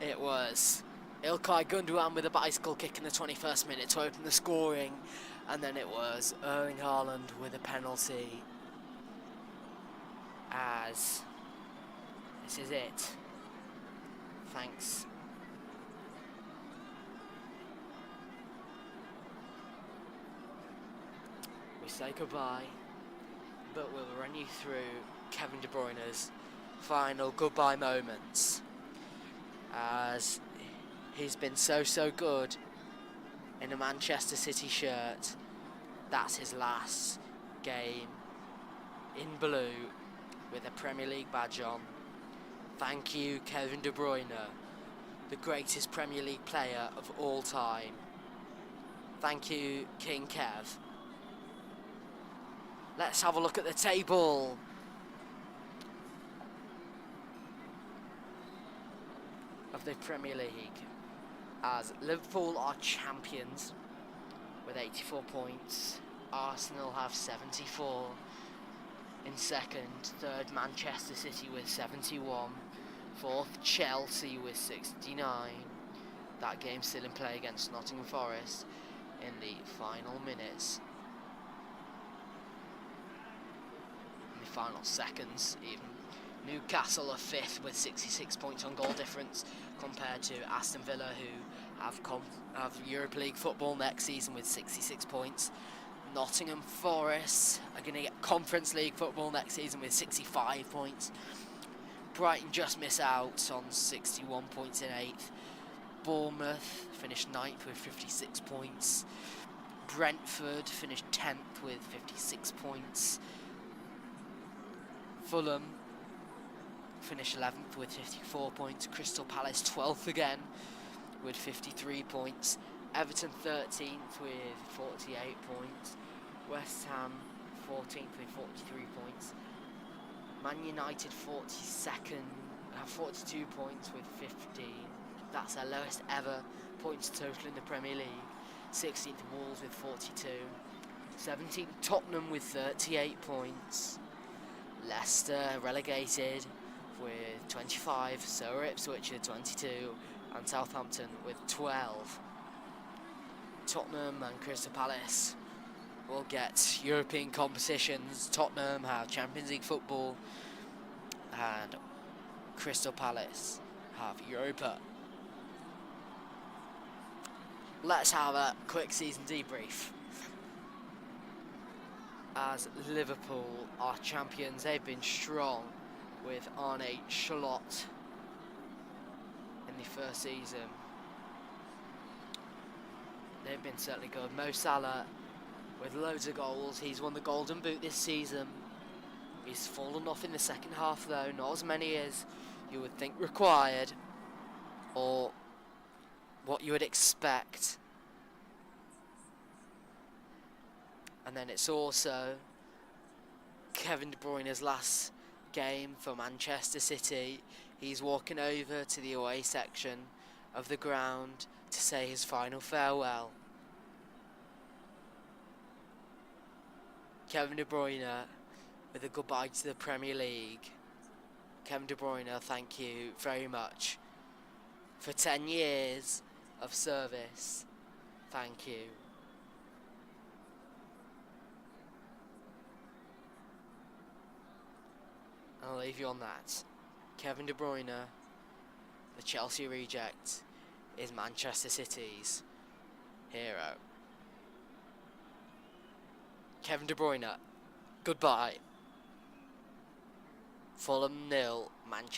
It was Ilkay Gundogan with a bicycle kick in the 21st minute to open the scoring, and then it was Erling Haaland with a penalty, as this is it. Thanks. We say goodbye, but we'll run you through Kevin De Bruyne's final goodbye moments, as he's been so good in a Manchester City shirt. That's his last game in blue with a Premier League badge on. Thank you, Kevin De Bruyne, the greatest Premier League player of all time. Thank you, King Kev. Let's have a look at the table. Of the Premier League, as Liverpool are champions with 84 points. Arsenal have 74 in second. Third, Manchester City with 71. Fourth, Chelsea with 69. That game still in play against Nottingham Forest in the final minutes. In the final seconds even. Newcastle are fifth with 66 points on goal difference, compared to Aston Villa, who have Europa League football next season with 66 points. Nottingham Forest are going to get Conference League football next season with 65 points. Brighton just miss out on 61 points in 8th. Bournemouth finished 9th with 56 points. Brentford finished 10th with 56 points. Fulham finished 11th with 54 points. Crystal Palace 12th again with 53 points. Everton 13th with 48 points. West Ham 14th with 43 points. Man United 42nd, have 42 points with 15. That's their lowest ever points total in the Premier League. 16th Wolves with 42. 17th Tottenham with 38 points. Leicester relegated with 25, so are Ipswich with 22, and Southampton with 12. Tottenham and Crystal Palace will get European competitions. Tottenham have Champions League football, and Crystal Palace have Europa. Let's have a quick season debrief. As Liverpool are champions, they've been strong with Arne Slot in the first season. They've been certainly good. Mo Salah with loads of goals. He's won the Golden Boot this season. He's fallen off in the second half though, not as many as you would think required, or what you would expect. And then it's also Kevin De Bruyne's last game for Manchester City. He's walking over to the away section of the ground to say his final farewell. Kevin De Bruyne with a goodbye to the Premier League. Kevin De Bruyne, thank you very much for 10 years of service. Thank you. I'll leave you on that. Kevin De Bruyne, the Chelsea reject, is Manchester City's hero. Kevin De Bruyne, goodbye. Fulham 0, Manchester.